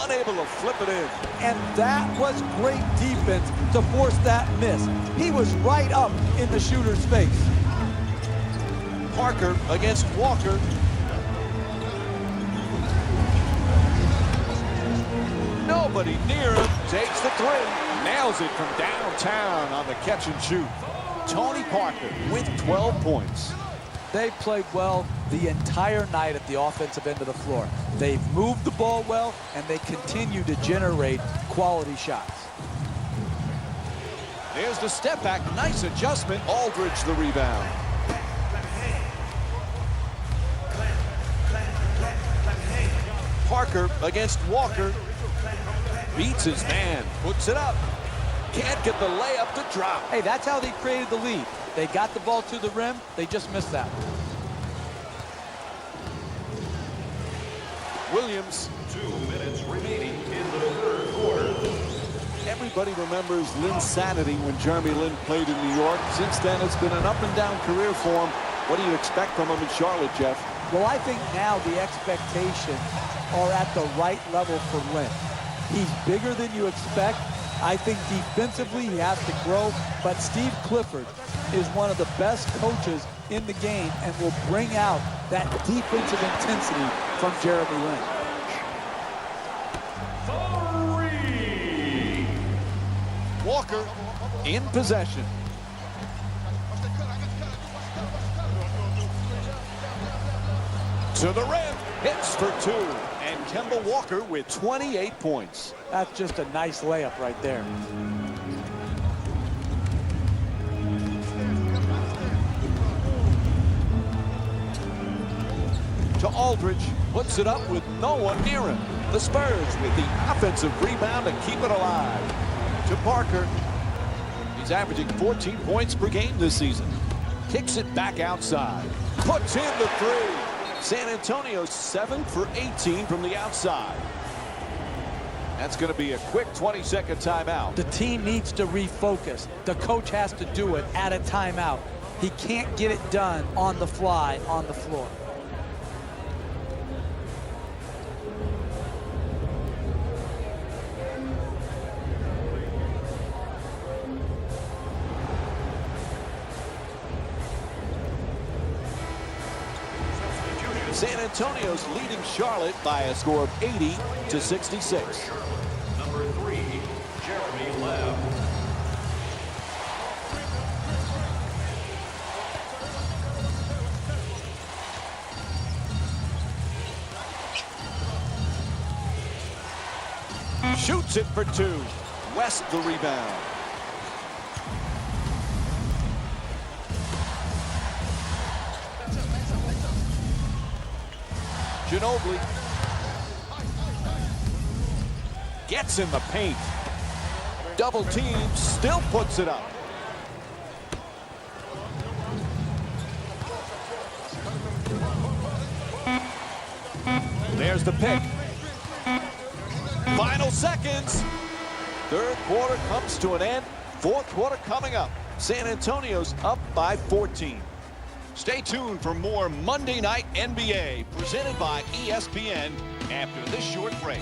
unable to flip it in. And that was great defense to force that miss. He was right up in the shooter's face. Parker against Walker. Nobody near him. Takes the 3. Nails it from downtown on the catch and shoot. Tony Parker with 12 points. They've played well the entire night at the offensive end of the floor. They've moved the ball well, and they continue to generate quality shots. There's the step back. Nice adjustment. Aldridge the rebound. Parker against Walker. Beats his man. Puts it up. Can't get the layup to drop. Hey, that's how they created the lead. They got the ball to the rim. They just missed that. Williams. 2 minutes remaining in the third quarter. Everybody remembers Linsanity when Jeremy Lin played in New York. Since then, it's been an up-and-down career for him. What do you expect from him in Charlotte, Jeff? Well, I think now the expectations are at the right level for Lin. He's bigger than you expect. I think defensively he has to grow, but Steve Clifford is one of the best coaches in the game and will bring out that defensive intensity from Jeremy Lin. 3. Walker in possession. To the rim. Hits for 2. And Kemba Walker with 28 points. That's just a nice layup right there. To Aldridge, puts it up with no one near him. The Spurs with the offensive rebound to keep it alive. To Parker. He's averaging 14 points per game this season. Kicks it back outside. Puts in the 3. San Antonio 7 for 18 from the outside. That's going to be a quick 20-second timeout. The team needs to refocus. The coach has to do it at a timeout. He can't get it done on the fly on the floor. San Antonio's leading Charlotte by a score of 80-66. Number 3, Jeremy Lamb. Shoots it for 2. West the rebound. Ginobili gets in the paint. Double team, still puts it up. There's the pick. Final seconds. Third quarter comes to an end. Fourth quarter coming up. San Antonio's up by 14. Stay tuned for more Monday Night NBA presented by ESPN after this short break.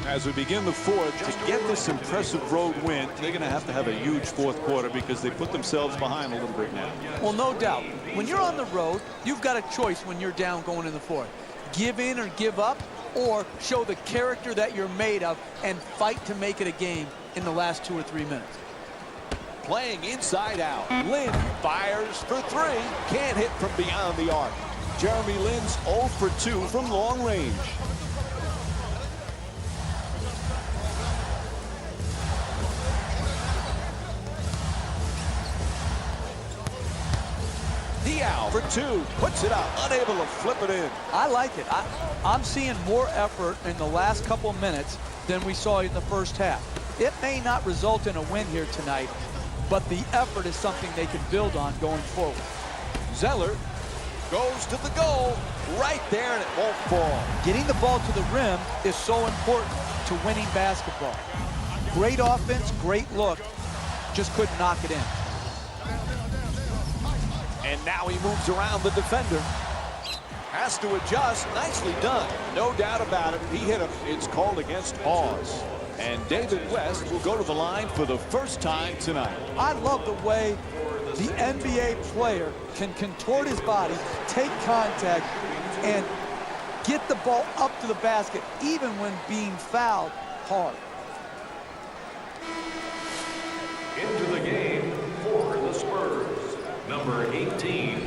As we begin the fourth, to get this impressive road win, they're going to have a huge fourth quarter because they put themselves behind a little bit now. Well, no doubt. When you're on the road, you've got a choice when you're down going in the fourth. Give in or give up, or show the character that you're made of and fight to make it a game in the last 2 or 3 minutes. Playing inside out. Lin fires for 3. Can't hit from beyond the arc. Jeremy Lin's 0 for 2 from long range. Diao for 2. Puts it up. Unable to flip it in. I like it. I'm seeing more effort in the last couple minutes than we saw in the first half. It may not result in a win here tonight, but the effort is something they can build on going forward. Zeller goes to the goal. Right there, and it won't fall. Getting the ball to the rim is so important to winning basketball. Great offense, great look. Just couldn't knock it in. And now he moves around the defender. Has to adjust. Nicely done. No doubt about it. He hit him. It's called against Hawes. And David West will go to the line for the first time tonight. I love the way the NBA player can contort his body, take contact, and get the ball up to the basket, even when being fouled hard. Into the game for the Spurs, number 18.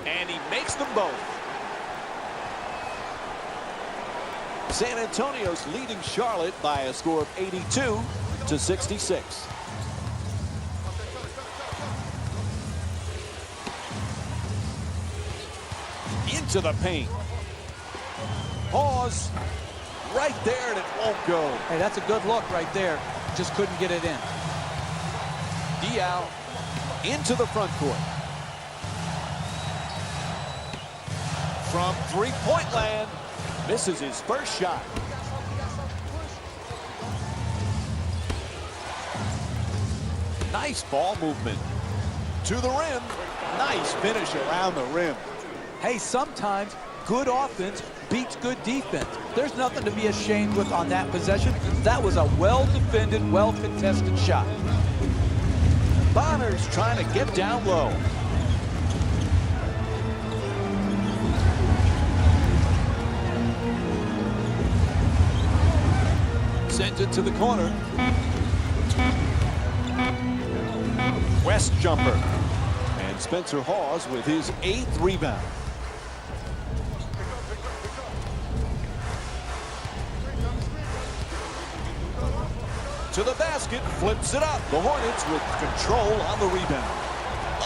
And he makes them both. San Antonio's leading Charlotte by a score of 82-66. Into the paint. Pause. Right there, and it won't go. Hey, that's a good look right there. Just couldn't get it in. Diao into the front court. From three-point land, misses his first shot. Nice ball movement. To the rim. Nice finish around the rim. Hey, sometimes good offense beats good defense. There's nothing to be ashamed with on that possession. That was a well-defended, well-contested shot. Bonner's trying to get down low. Sends it to the corner. West jumper. And Spencer Hawes with his 8th rebound. to the basket, flips it up. The Hornets with control on the rebound.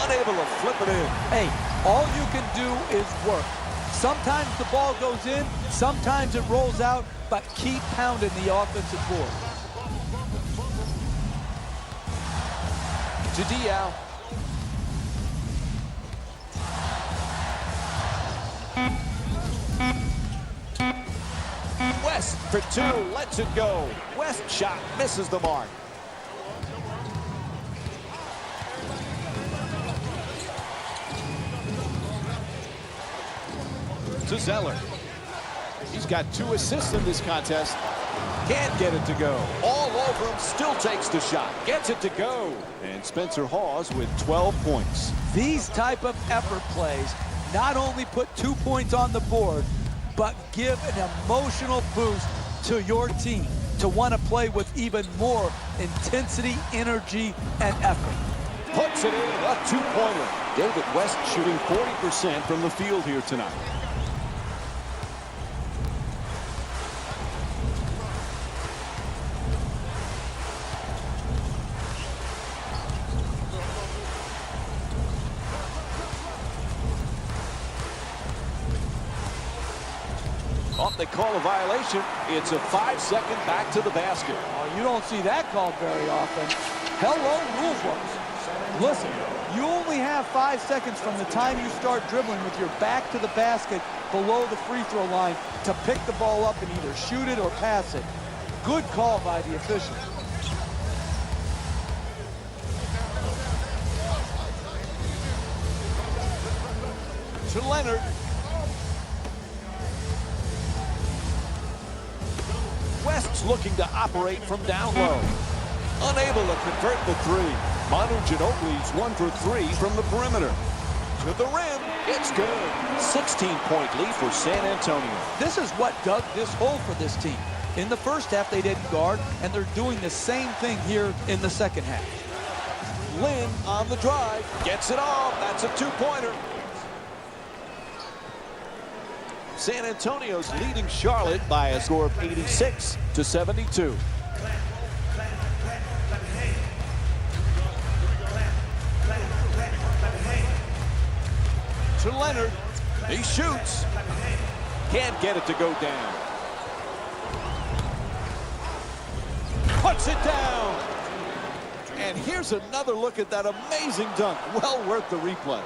Unable to flip it in. Hey, all you can do is work. Sometimes the ball goes in, sometimes it rolls out, but keep pounding the offensive board. To Diao. West for two, lets it go. West shot misses the mark. To Zeller. He's got 2 assists in this contest. Can't get it to go. All over him, still takes the shot. Gets it to go. And Spencer Hawes with 12 points. These type of effort plays not only put 2 points on the board, but give an emotional boost to your team to want to play with even more intensity, energy, and effort. Puts it in, a 2-pointer. David West shooting 40% from the field here tonight. Oh, they call a violation. It's a 5-second back to the basket. Oh, you don't see that called very often. Hello, rule books. Listen, you only have 5 seconds from the time you start dribbling with your back to the basket below the free throw line to pick the ball up and either shoot it or pass it. Good call by the official. To Leonard. West's looking to operate from down low. Unable to convert the three. Manu Ginobili's 1 for 3 from the perimeter. To the rim, it's good. 16-point lead for San Antonio. This is what dug this hole for this team. In the first half, they didn't guard, and they're doing the same thing here in the second half. Lynn on the drive, gets it off. That's a 2-pointer. San Antonio's leading Charlotte by a score of 86-72. To Leonard. He shoots. Can't get it to go down. Puts it down. And here's another look at that amazing dunk. Well worth the replay.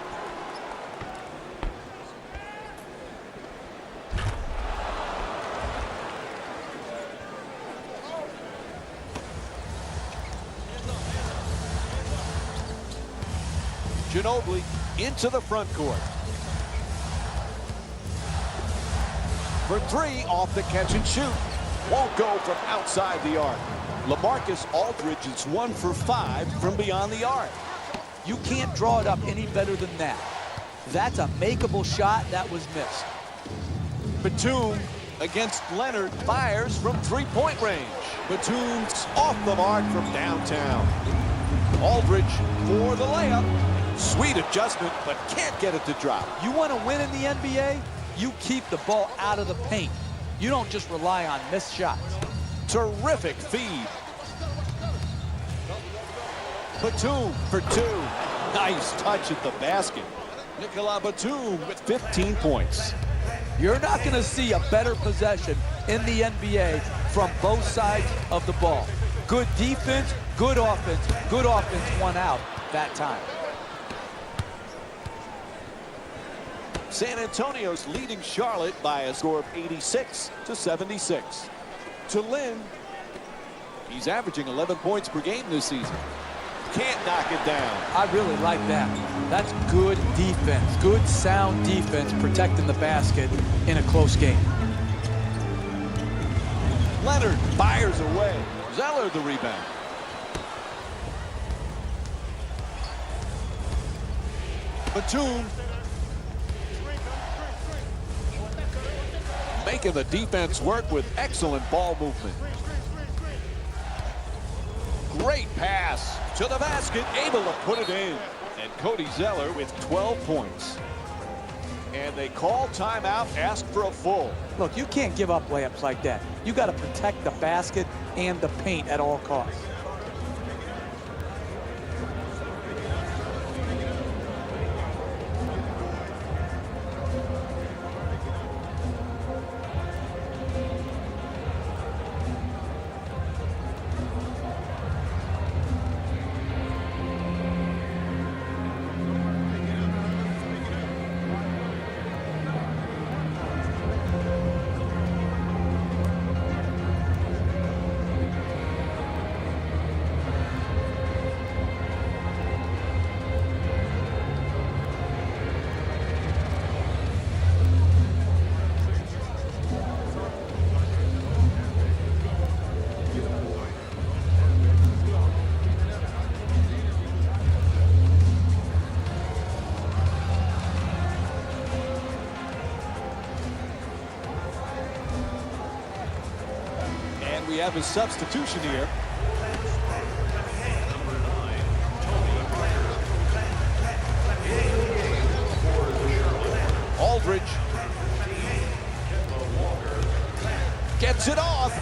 Ginobili into the front court. For 3, off the catch and shoot. Won't go from outside the arc. LaMarcus Aldridge is 1 for 5 from beyond the arc. You can't draw it up any better than that. That's a makeable shot that was missed. Batum against Leonard, fires from 3-point range. Batum's off the mark from downtown. Aldridge for the layup. Sweet adjustment, but can't get it to drop. You want to win in the NBA? You keep the ball out of the paint. You don't just rely on missed shots. Terrific feed. Batum for 2. Nice touch at the basket. Nicolas Batum with 15 points. You're not going to see a better possession in the NBA from both sides of the ball. Good defense, good offense won out that time. San Antonio's leading Charlotte by a score of 86-76. To Lynn. He's averaging 11 points per game this season. Can't knock it down. I really like that. That's good defense. Good, sound defense protecting the basket in a close game. Leonard fires away. Zeller the rebound. Batum. Making the defense work with excellent ball movement. Great pass to the basket, able to put it in. And Cody Zeller with 12 points. And they call timeout, ask for a full. Look, you can't give up layups like that. You got to protect the basket and the paint at all costs. have a substitution here. Number 9, Tony Parker. Into the game for the Charlotte Hornets. Aldridge Kemba Walker. gets it off.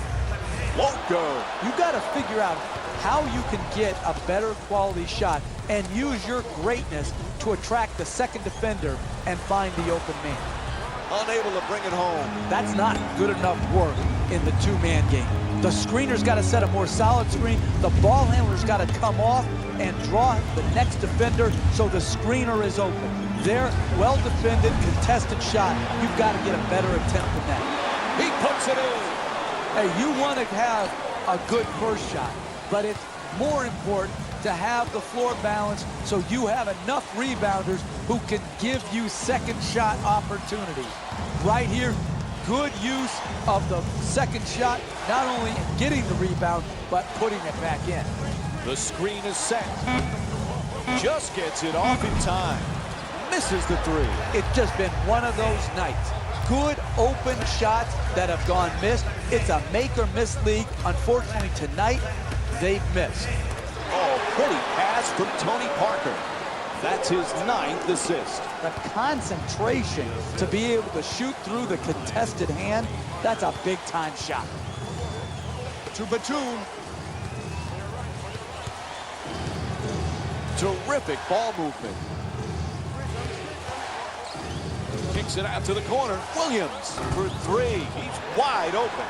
Won't go. You got to figure out how you can get a better quality shot and use your greatness to attract the second defender and find the open man. Unable to bring it home. That's not good enough work in the two-man game. The screener's got to set a more solid screen. The ball handler's got to come off and draw the next defender so the screener is open. Their well-defended, contested shot, you've got to get a better attempt than that. He puts it in. Hey, you want to have a good first shot, but it's more important to have the floor balance so you have enough rebounders who can give you second shot opportunities. Right here, good use of the second shot, not only getting the rebound, but putting it back in. The screen is set. Just gets it off in time. Misses the three. It's just been one of those nights. Good open shots that have gone missed. It's a make or miss league. Unfortunately, tonight, they've missed. Oh, pretty pass from Tony Parker. That's his 9th assist. The concentration to be able to shoot through the contested hand, that's a big-time shot. To Batum. Terrific ball movement. Kicks it out to the corner. Williams for three. He's wide open.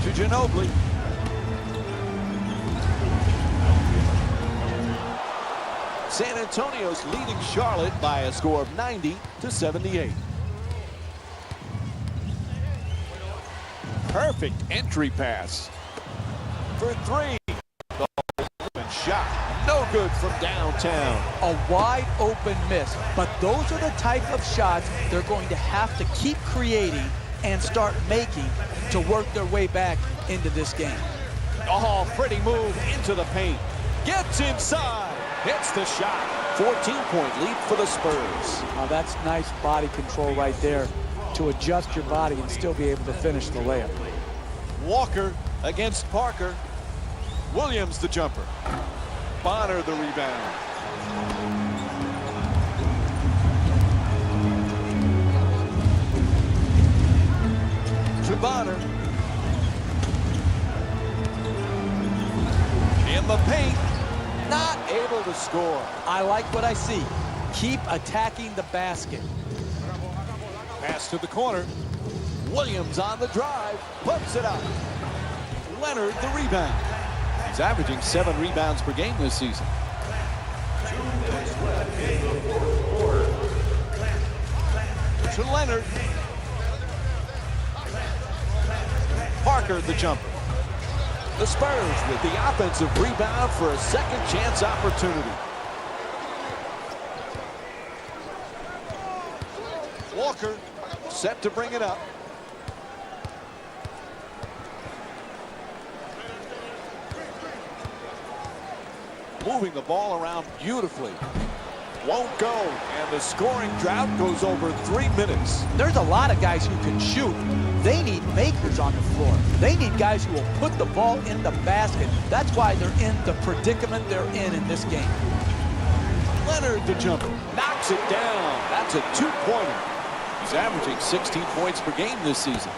To Ginobili. San Antonio's leading Charlotte by a score of 90-78. Perfect entry pass. For three. The open shot. No good from downtown. A wide open miss. But those are the type of shots they're going to have to keep creating and start making to work their way back into this game. Oh, pretty move into the paint. Gets inside. Hits the shot. 14-point lead for the Spurs. Now that's nice body control right there to adjust your body and still be able to finish the layup. Walker against Parker. Williams the jumper. Bonner the rebound. To Bonner. In the paint. Not able to score. I like what I see. Keep attacking the basket. Pass to the corner. Williams on the drive. Puts it up. Leonard the rebound. He's averaging 7 rebounds per game this season. 2 minutes left in the fourth quarter. To Leonard. Parker the jumper. The Spurs with the offensive rebound for a second chance opportunity. Walker set to bring it up. Moving the ball around beautifully. Won't go, and the scoring drought goes over 3 minutes. There's a lot of guys who can shoot. They need makers on the floor. They need guys who will put the ball in the basket. That's why they're in the predicament they're in this game. Leonard the jumper. Knocks it down. That's a 2-pointer. He's averaging 16 points per game this season.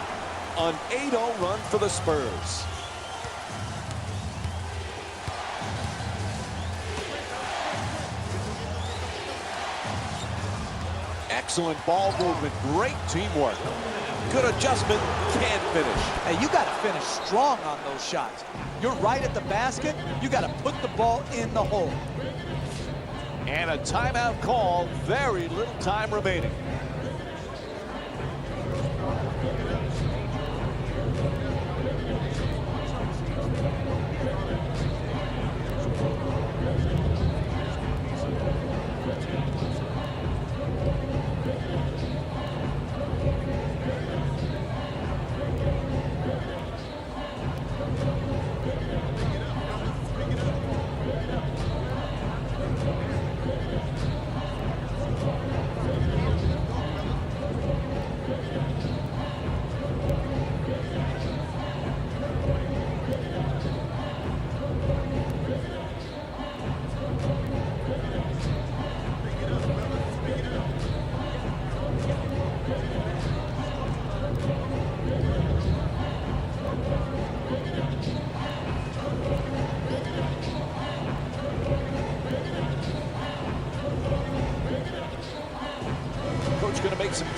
An 8-0 run for the Spurs. Excellent ball movement. Great teamwork. Good adjustment. Can't finish. Hey, you got to finish strong on those shots. You're right at the basket. You got to put the ball in the hole. And a timeout call. Very little time remaining.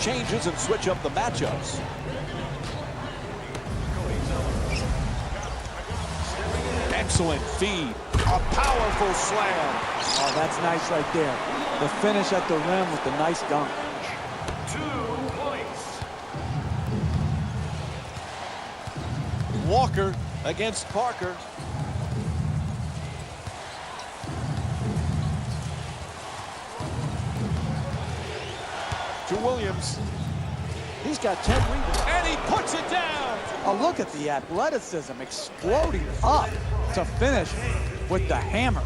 changes and switch up the matchups. Excellent feed. A powerful slam. Oh, that's nice right there. The finish at the rim with the nice dunk. 2 points. Walker against Parker. To Williams. He's got 10 rebounds. And he puts it down. Oh, look at the athleticism exploding up to finish with the hammer.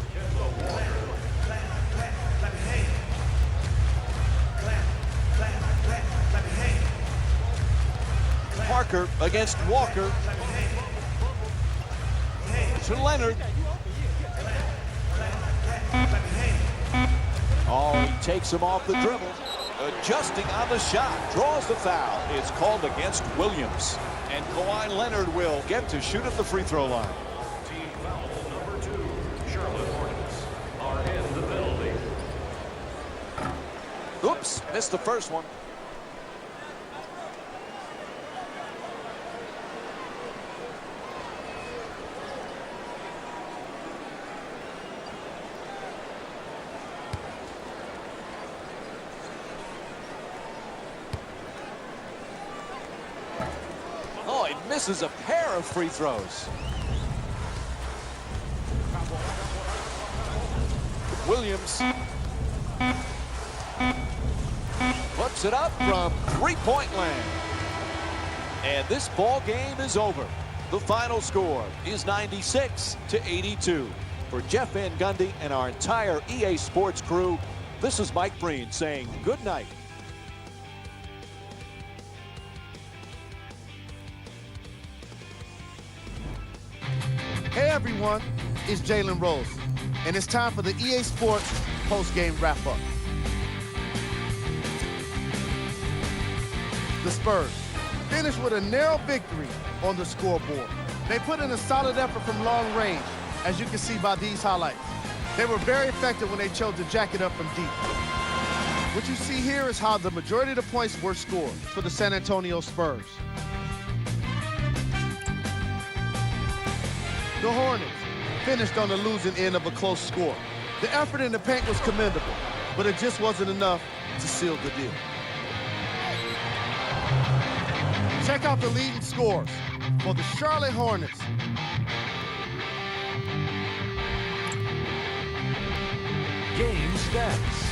Parker against Walker. To Leonard. Oh, he takes him off the dribble. Adjusting on the shot. Draws the foul. It's called against Williams. And Kawhi Leonard will get to shoot at the free throw line. Team foul number 2. Charlotte Hornets are in the penalty. Oops, missed the first one. Oh, he misses a pair of free throws. Williams puts it up from three-point land. And this ball game is over. The final score is 96-82. For Jeff Van Gundy and our entire EA Sports crew, this is Mike Breen saying good night. Hey everyone, it's Jalen Rose, and it's time for the EA Sports post-game wrap-up. The Spurs finished with a narrow victory on the scoreboard. They put in a solid effort from long range, as you can see by these highlights. They were very effective when they chose to jack it up from deep. What you see here is how the majority of the points were scored for the San Antonio Spurs. The Hornets finished on the losing end of a close score. The effort in the paint was commendable, but it just wasn't enough to seal the deal. Check out the leading scores for the Charlotte Hornets. Game stats.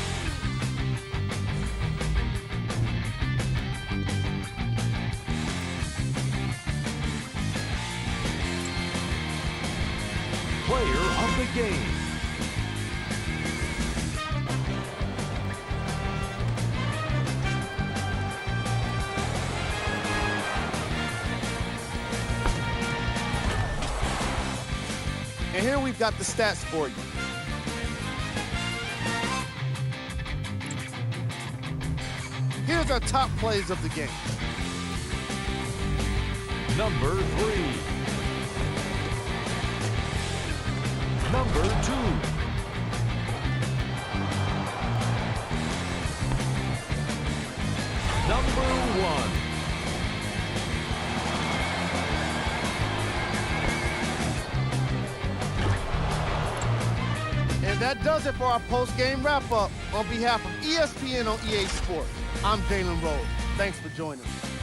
Player of the game. And here we've got the stats for you. Here's our top plays of the game. Number 3. Number 2. Number 1. And that does it for our post-game wrap-up. On behalf of ESPN on EA Sports, I'm Jalen Rose. Thanks for joining us.